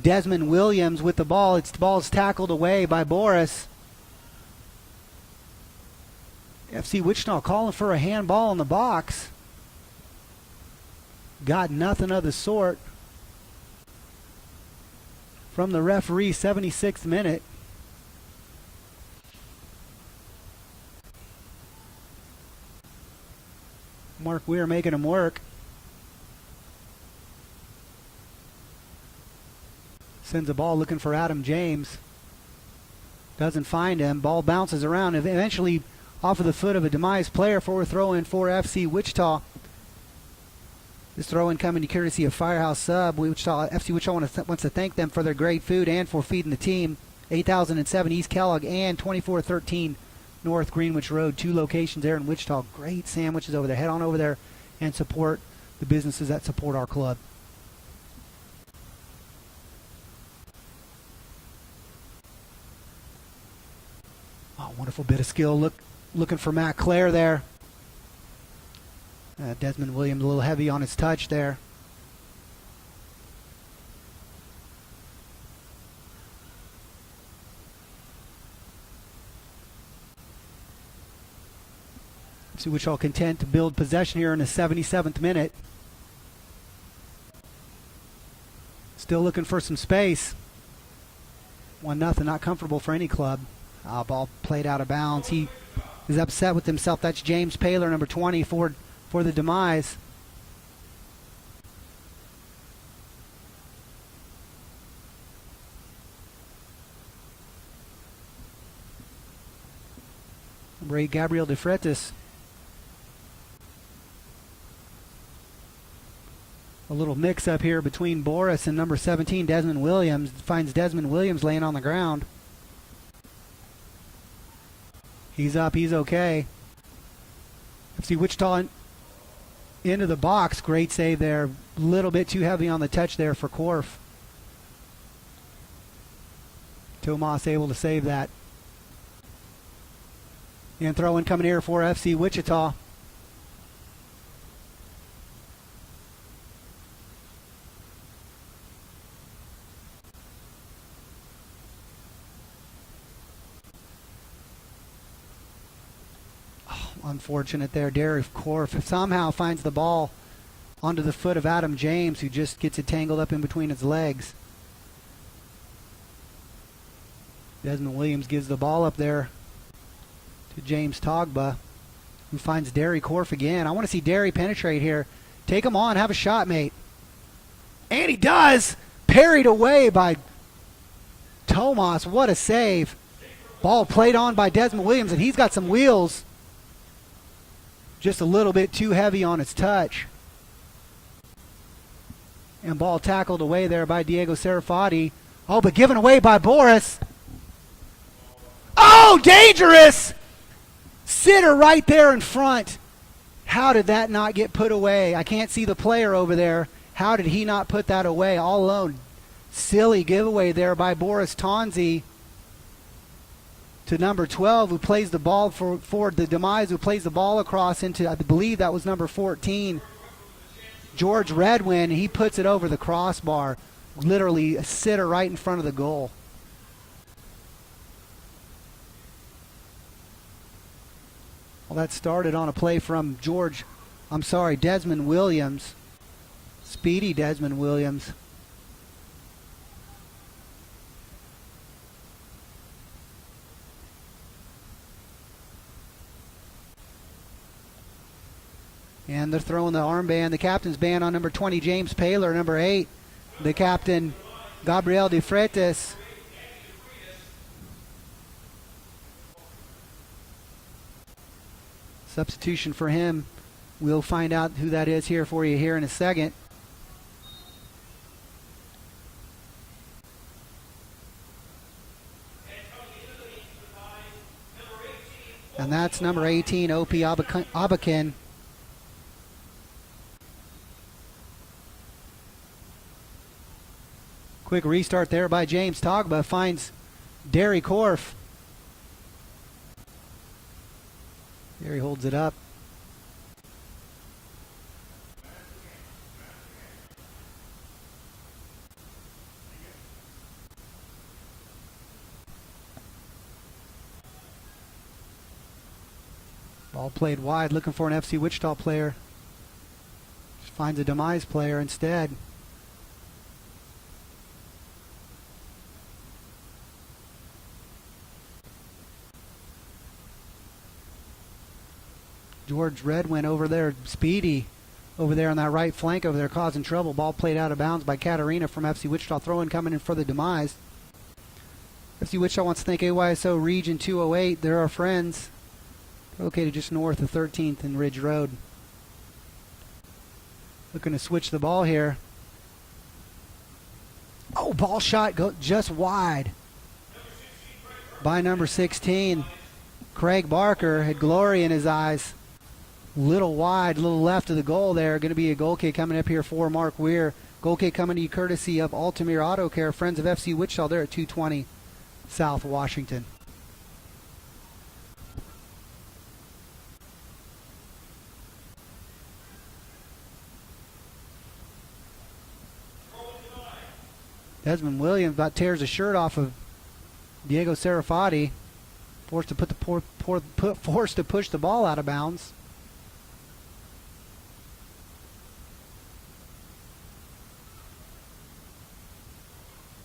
Desmond Williams with the ball. The ball's tackled away by Boris. FC Wichita calling for a handball in the box. Got nothing of the sort from the referee, 76th minute. Mark Weir making him work. Sends a ball looking for Adam James. Doesn't find him. Ball bounces around. Eventually off of the foot of a Demize player for a throw-in for FC Wichita. This throw-in coming courtesy of Firehouse Sub. FC Wichita wants to thank them for their great food and for feeding the team. 8007 East Kellogg and 2413 North Greenwich Road. 2 locations there in Wichita. Great sandwiches over there. Head on over there and support the businesses that support our club. Oh, wonderful bit of skill. Looking for Matt Clare there. Desmond Williams a little heavy on his touch there. See Wichita content to build possession here in the 77th minute. Still looking for some space. 1-0, not comfortable for any club. Ball played out of bounds. He is upset with himself. That's James Paler, number 20 for the Demize. Number 8, Gabriel De Freitas. A little mix-up here between Boris and number 17, Desmond Williams. Finds Desmond Williams laying on the ground. He's up. He's okay. FC Wichita into the box. Great save there. A little bit too heavy on the touch there for Korf. Tomas able to save that. And throw-in coming here for FC Wichita. Unfortunate there. Derek Korf somehow finds the ball onto the foot of Adam James, who just gets it tangled up in between his legs. Desmond Williams gives the ball up there to James Togba, who finds Derry Korf again. I want to see Derry penetrate here. Take him on. Have a shot, mate. And he does. Parried away by Tomas. What a save. Ball played on by Desmond Williams, and he's got some wheels. Just a little bit too heavy on his touch. And ball tackled away there by Diego Serafati. Oh, but given away by Boris. Oh, dangerous! Sitter right there in front. How did that not get put away? I can't see the player over there. How did he not put that away all alone? Silly giveaway there by Boris Tonzi to number 12, who plays the ball for the Demize, who plays the ball across into, I believe that was number 14, George Redwin. He puts it over the crossbar. Literally a sitter right in front of the goal. Well, that started on a play from Desmond Williams. Speedy Desmond Williams. And they're throwing the armband, the captain's band on number 20, James Paler, number 8, the captain, Gabriel De Freitas. Substitution for him. We'll find out who that is here for you here in a second. And that's number 18, O.P. Abakin. Quick restart there by James Togba. Finds Derry Korf. Derry holds it up. Ball played wide, looking for an FC Wichita player. Just finds a Demize player instead. George Red went over there, speedy, over there on that right flank over there, causing trouble. Ball played out of bounds by Katarina from FC Wichita. Throw-in coming in for the Demize. FC Wichita wants to thank AYSO Region 208. They're our friends. Located just north of 13th and Ridge Road. Looking to switch the ball here. Oh, ball shot go just wide by number 16. Craig Barker had glory in his eyes. Little wide, little left of the goal there. Going to be a goal kick coming up here for Mark Weir. Goal kick coming to you courtesy of Altamir Auto Care, friends of FC Wichita. They're at 220 South Washington. Desmond Williams about tears a shirt off of Diego Serafati, forced to forced to push the ball out of bounds.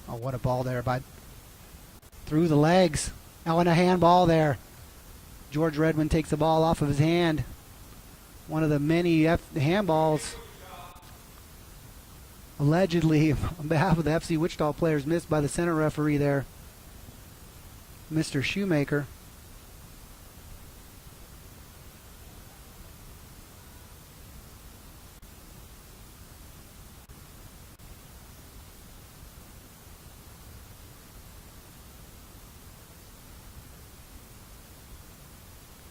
Oh, what a ball there by through the legs. Now in a handball there. George Redmond takes the ball off of his hand. One of the many handballs allegedly on behalf of the FC Wichita players missed by the center referee there, Mr. Shoemaker.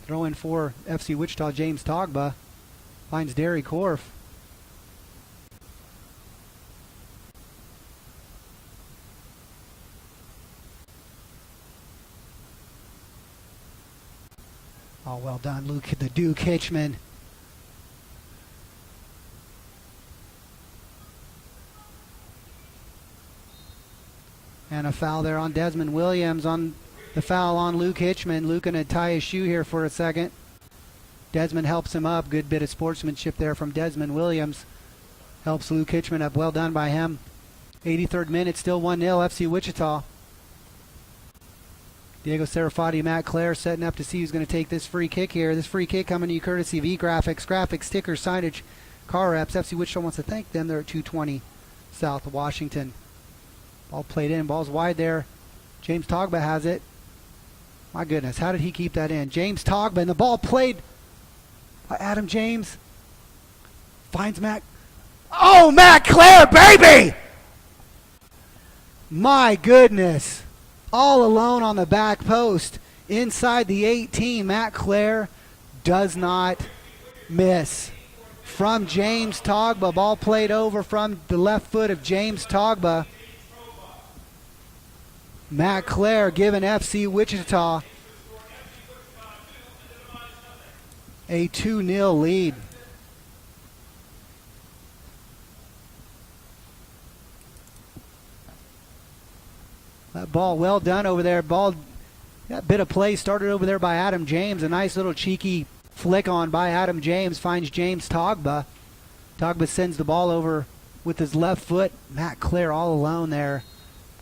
Throw in for FC Wichita, James Togba. Finds Derry Korf. Oh, well done, Luke, the Duke Hitchman. And a foul there on Desmond Williams on the foul on Luke Hitchman. Luke going to tie his shoe here for a second. Desmond helps him up. Good bit of sportsmanship there from Desmond Williams. Helps Luke Hitchman up. Well done by him. 83rd minute, still 1-0 FC Wichita. Diego Serafati, Matt Clare setting up to see who's going to take this free kick here. This free kick coming to you courtesy of E-Graphics, graphics, stickers, signage, car wraps. FC Wichita wants to thank them. They're at 220 South Washington. Ball played in. Ball's wide there. James Togba has it. My goodness, how did he keep that in? James Togba, and the ball played by Adam James. Finds Matt. Oh, Matt Clare, baby! My goodness. All alone on the back post. Inside the 18, Matt Clare does not miss. From James Togba, ball played over from the left foot of James Togba. Matt Clare giving FC Wichita a 2-0 lead. That ball well done over there. That bit of play started over there by Adam James. A nice little cheeky flick on by Adam James. Finds James Togba. Togba sends the ball over with his left foot. Matt Clare all alone there.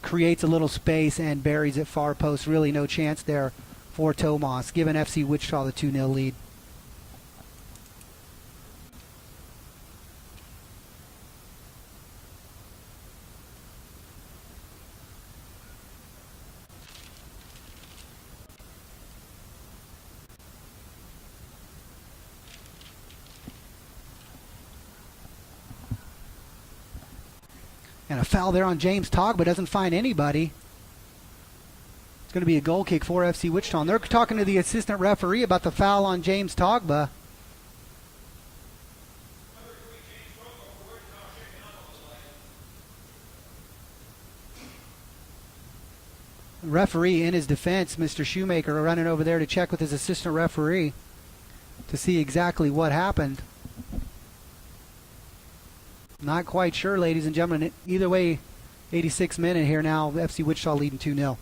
Creates a little space and buries it far post. Really no chance there for Tomas. Giving FC Wichita the 2-0 lead. And a foul there on James Togba. Doesn't find anybody. It's going to be a goal kick for FC Wichita. And they're talking to the assistant referee about the foul on James Togba. The referee, in his defense, Mr. Shoemaker, running over there to check with his assistant referee to see exactly what happened. Not quite sure, ladies and gentlemen. Either way, 86th minute here now. FC Wichita leading 2-0.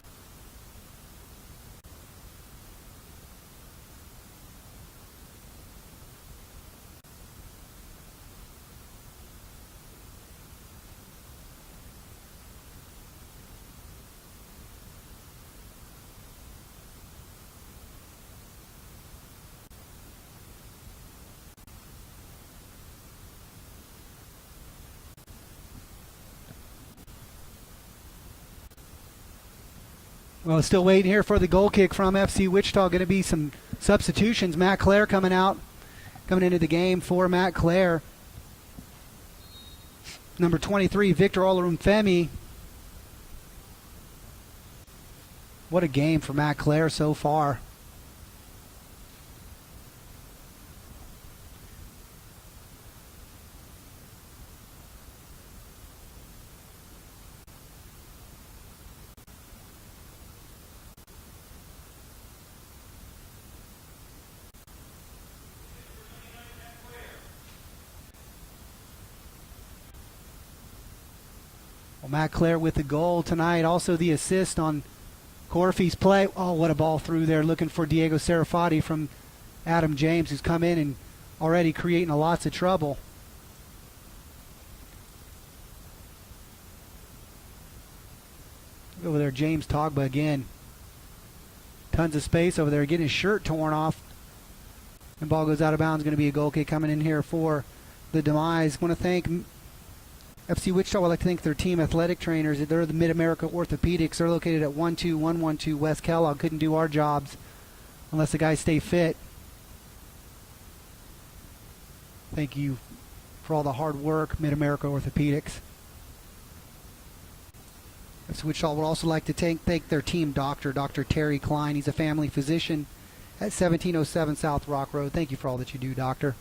Well, still waiting here for the goal kick from FC Wichita. Going to be some substitutions. Matt Clare coming into the game for Matt Clare. Number 23, Victor Olorunfemi. What a game for Matt Clare so far. Well, Matt Clare with the goal tonight. Also the assist on Corfy's play. Oh, what a ball through there, looking for Diego Serafati from Adam James, who's come in and already creating lots of trouble. Over there, James Togba again. Tons of space over there, getting his shirt torn off. And ball goes out of bounds. Going to be a goal kick coming in here for the Demize. Want to thank FC Wichita. Would like to thank their team athletic trainers. They're the Mid-America Orthopedics. They're located at 12112 West Kellogg. Couldn't do our jobs unless the guys stay fit. Thank you for all the hard work, Mid-America Orthopedics. FC Wichita would also like to thank their team doctor, Dr. Terry Klein. He's a family physician at 1707 South Rock Road. Thank you for all that you do, doctor.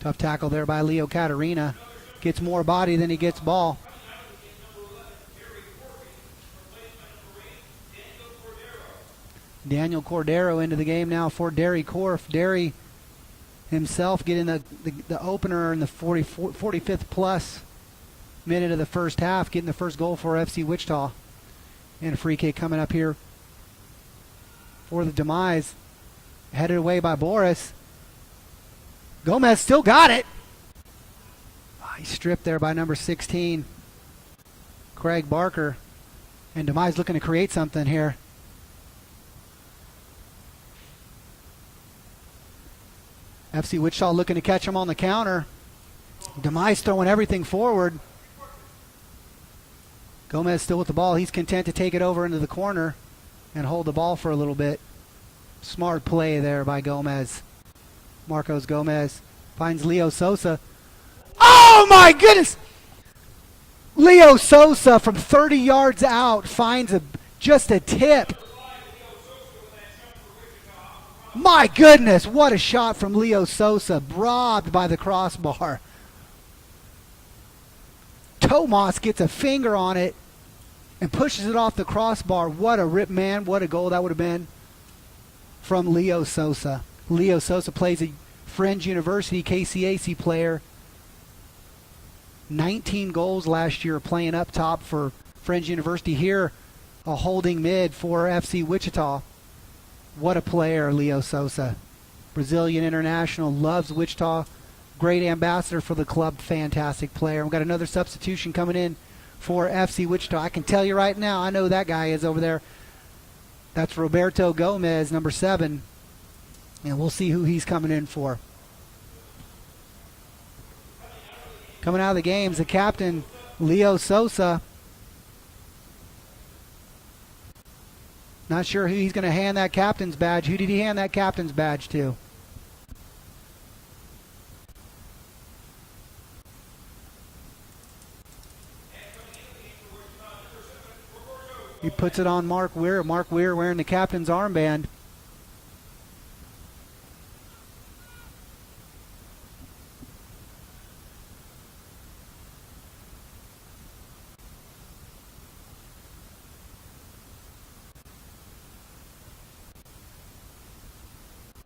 Tough tackle there by Leo Catarina. Gets more body than he gets ball. Daniel Cordero into the game now for Derry Korf. Derry himself getting the opener in the 45th plus minute of the first half, getting the first goal for FC Wichita. And a free kick coming up here for the Demize. Headed away by Boris. Gomez still got it. He's stripped there by number 16, Craig Barker. And Demize looking to create something here. FC Wichita looking to catch him on the counter. Demize throwing everything forward. Gomez still with the ball. He's content to take it over into the corner and hold the ball for a little bit. Smart play there by Gomez. Marcos Gomez finds Leo Sosa. Oh my goodness! Leo Sosa from 30 yards out finds just a tip. My goodness, what a shot from Leo Sosa, robbed by the crossbar. Tomas gets a finger on it and pushes it off the crossbar. What a rip, man. What a goal that would have been from Leo Sosa. Leo Sosa plays at Friends University, KCAC player. 19 goals last year playing up top for Friends University. Here, a holding mid for FC Wichita. What a player, Leo Sosa. Brazilian international, loves Wichita. Great ambassador for the club, fantastic player. We've got another substitution coming in for FC Wichita. I can tell you right now, I know that guy is over there. That's Roberto Gomez, number 7. And we'll see who he's coming in for. Coming out of the games, the captain, Leo Sosa. Not sure who he's going to hand that captain's badge. Who did he hand that captain's badge to? He puts it on Mark Weir. Mark Weir wearing the captain's armband.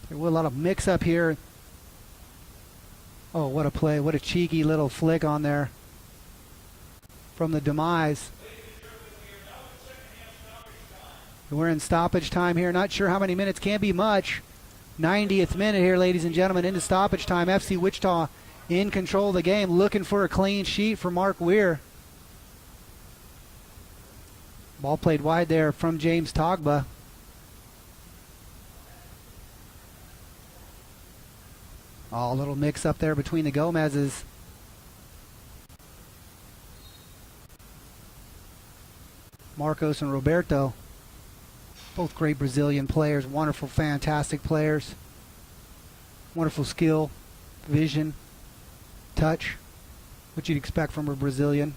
There was a lot of mix-up here. Oh, what a play. What a cheeky little flick on there from the Demize. We're in stoppage time here. Not sure how many minutes. Can't be much. 90th minute here, ladies and gentlemen, into stoppage time. FC Wichita in control of the game, looking for a clean sheet for Mark Weir. Ball played wide there from James Togba. Oh, a little mix up there between the Gomez's. Marcos and Roberto. Both great Brazilian players, wonderful, fantastic players. Wonderful skill, vision, touch, what you'd expect from a Brazilian.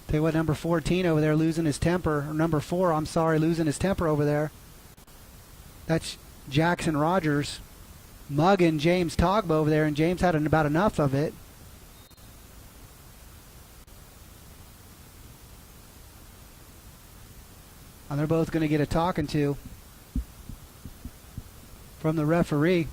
Tell you what, number 14 over there losing his temper, or number 4, I'm sorry, losing his temper over there. That's Jackson Rogers mugging James Togba over there, and James had about enough of it. And they're both going to get a talking to from the referee.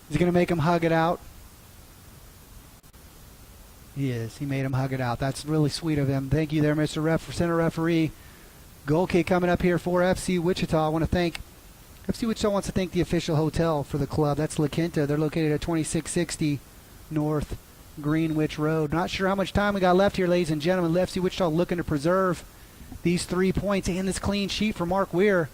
He's going to make him hug it out. He is. He made him hug it out. That's really sweet of him. Thank you there, Mr. Center Referee. Goal kick coming up here for FC Wichita. I want to thank FC Wichita wants to thank the official hotel for the club. That's La Quinta. They're located at 2660 North Greenwich Road. Not sure how much time we got left here, ladies and gentlemen. FC Wichita looking to preserve these 3 points and this clean sheet for Mark Weir.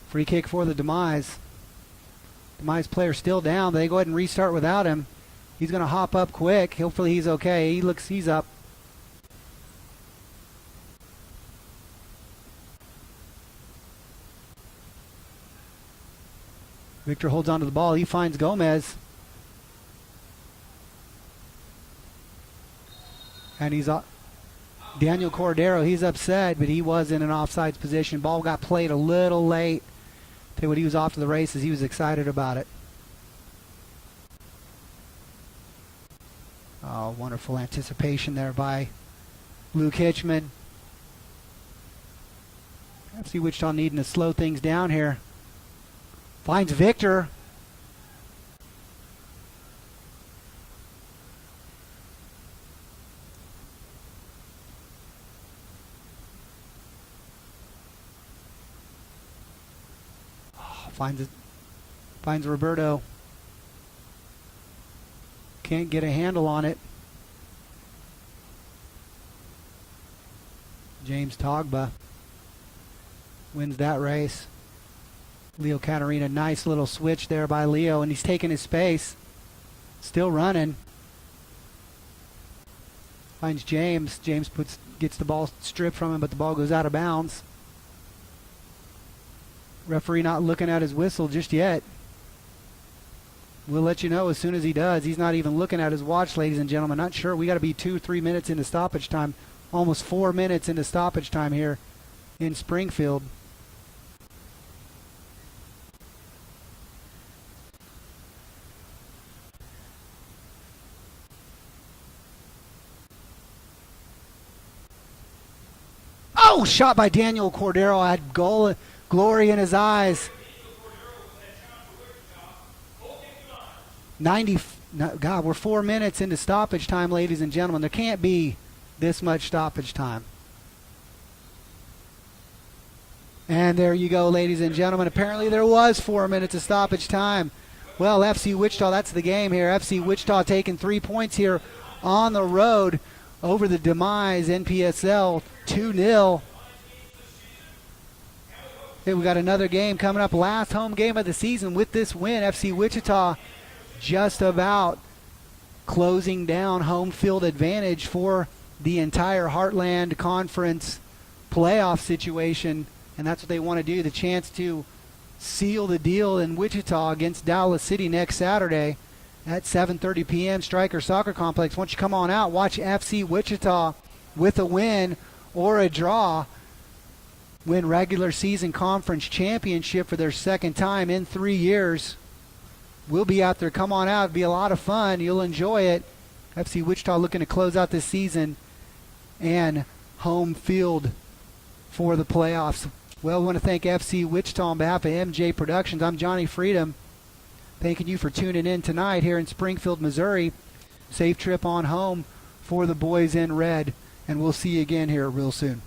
Free kick for the Demize. Demize player still down. They go ahead and restart without him. He's going to hop up quick. Hopefully he's okay. He's up. Victor holds onto the ball. He finds Gomez. And he's up. Daniel Cordero, he's upset, but he was in an offsides position. Ball got played a little late. Tell you what, he was off to the races. He was excited about it. Oh, wonderful anticipation there by Luke Hitchman. FC Wichita needing to slow things down here. Finds Victor. Finds Roberto. Can't get a handle on it. James Togba wins that race. Leo Catarina, nice little switch there by Leo, and he's taking his space. Still running. Finds James. James gets the ball stripped from him, but the ball goes out of bounds. Referee not looking at his whistle just yet. We'll let you know as soon as he does. He's not even looking at his watch, ladies and gentlemen. Not sure. We got to be 2-3 minutes into stoppage time. Almost 4 minutes into stoppage time here in Springfield. Oh, shot by Daniel Cordero. Had glory in his eyes. 90. God, we're 4 minutes into stoppage time, ladies and gentlemen. There can't be this much stoppage time. And there you go, ladies and gentlemen. Apparently there was 4 minutes of stoppage time. Well, FC Wichita, that's the game here. FC Wichita taking 3 points here on the road over the Demize NPSL 2-0. Hey, we got another game coming up. Last home game of the season with this win. FC Wichita just about closing down home field advantage for the entire Heartland Conference playoff situation. And that's what they want to do. The chance to seal the deal in Wichita against Dallas City next Saturday at 7:30 p.m. Stryker Soccer Complex. Once you come on out, watch FC Wichita with a win or a draw win regular season conference championship for their second time in 3 years. We'll be out there. Come on out. It'll be a lot of fun. You'll enjoy it. FC Wichita looking to close out this season and home field for the playoffs. Well, we want to thank FC Wichita on behalf of MJ Productions. I'm Johnny Freedom. Thanking you for tuning in tonight here in Springfield, Missouri. Safe trip on home for the boys in red. And we'll see you again here real soon.